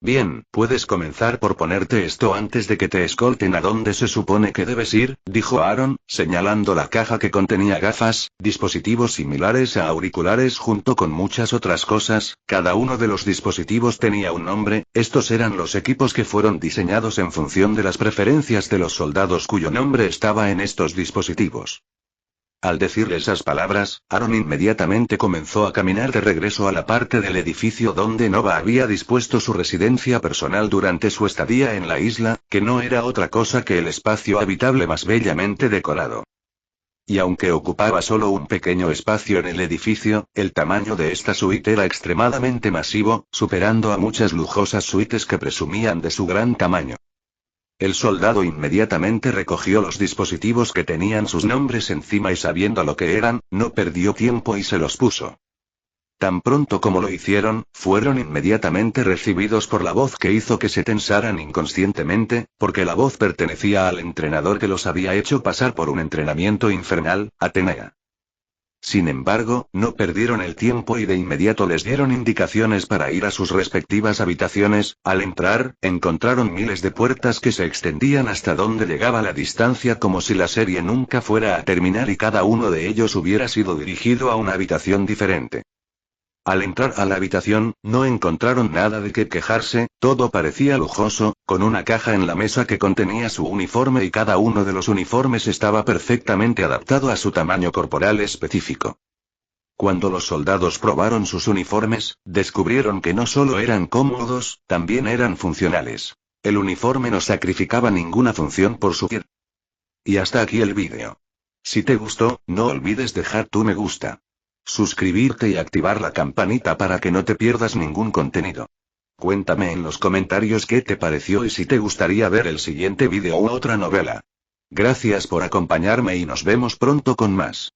Bien, puedes comenzar por ponerte esto antes de que te escolten a donde se supone que debes ir, dijo Aaron, señalando la caja que contenía gafas, dispositivos similares a auriculares junto con muchas otras cosas. Cada uno de los dispositivos tenía un nombre, estos eran los equipos que fueron diseñados en función de las preferencias de los soldados cuyo nombre estaba en estos dispositivos. Al decirle esas palabras, Aaron inmediatamente comenzó a caminar de regreso a la parte del edificio donde Nova había dispuesto su residencia personal durante su estadía en la isla, que no era otra cosa que el espacio habitable más bellamente decorado. Y aunque ocupaba solo un pequeño espacio en el edificio, el tamaño de esta suite era extremadamente masivo, superando a muchas lujosas suites que presumían de su gran tamaño. El soldado inmediatamente recogió los dispositivos que tenían sus nombres encima y sabiendo lo que eran, no perdió tiempo y se los puso. Tan pronto como lo hicieron, fueron inmediatamente recibidos por la voz que hizo que se tensaran inconscientemente, porque la voz pertenecía al entrenador que los había hecho pasar por un entrenamiento infernal, Atenea. Sin embargo, no perdieron el tiempo y de inmediato les dieron indicaciones para ir a sus respectivas habitaciones. Al entrar, encontraron miles de puertas que se extendían hasta donde llegaba la distancia como si la serie nunca fuera a terminar y cada uno de ellos hubiera sido dirigido a una habitación diferente. Al entrar a la habitación, no encontraron nada de qué quejarse, todo parecía lujoso, con una caja en la mesa que contenía su uniforme y cada uno de los uniformes estaba perfectamente adaptado a su tamaño corporal específico. Cuando los soldados probaron sus uniformes, descubrieron que no solo eran cómodos, también eran funcionales. El uniforme no sacrificaba ninguna función por su piel. Y hasta aquí el vídeo. Si te gustó, no olvides dejar tu me gusta, suscribirte y activar la campanita para que no te pierdas ningún contenido. Cuéntame en los comentarios qué te pareció y si te gustaría ver el siguiente vídeo u otra novela. Gracias por acompañarme y nos vemos pronto con más.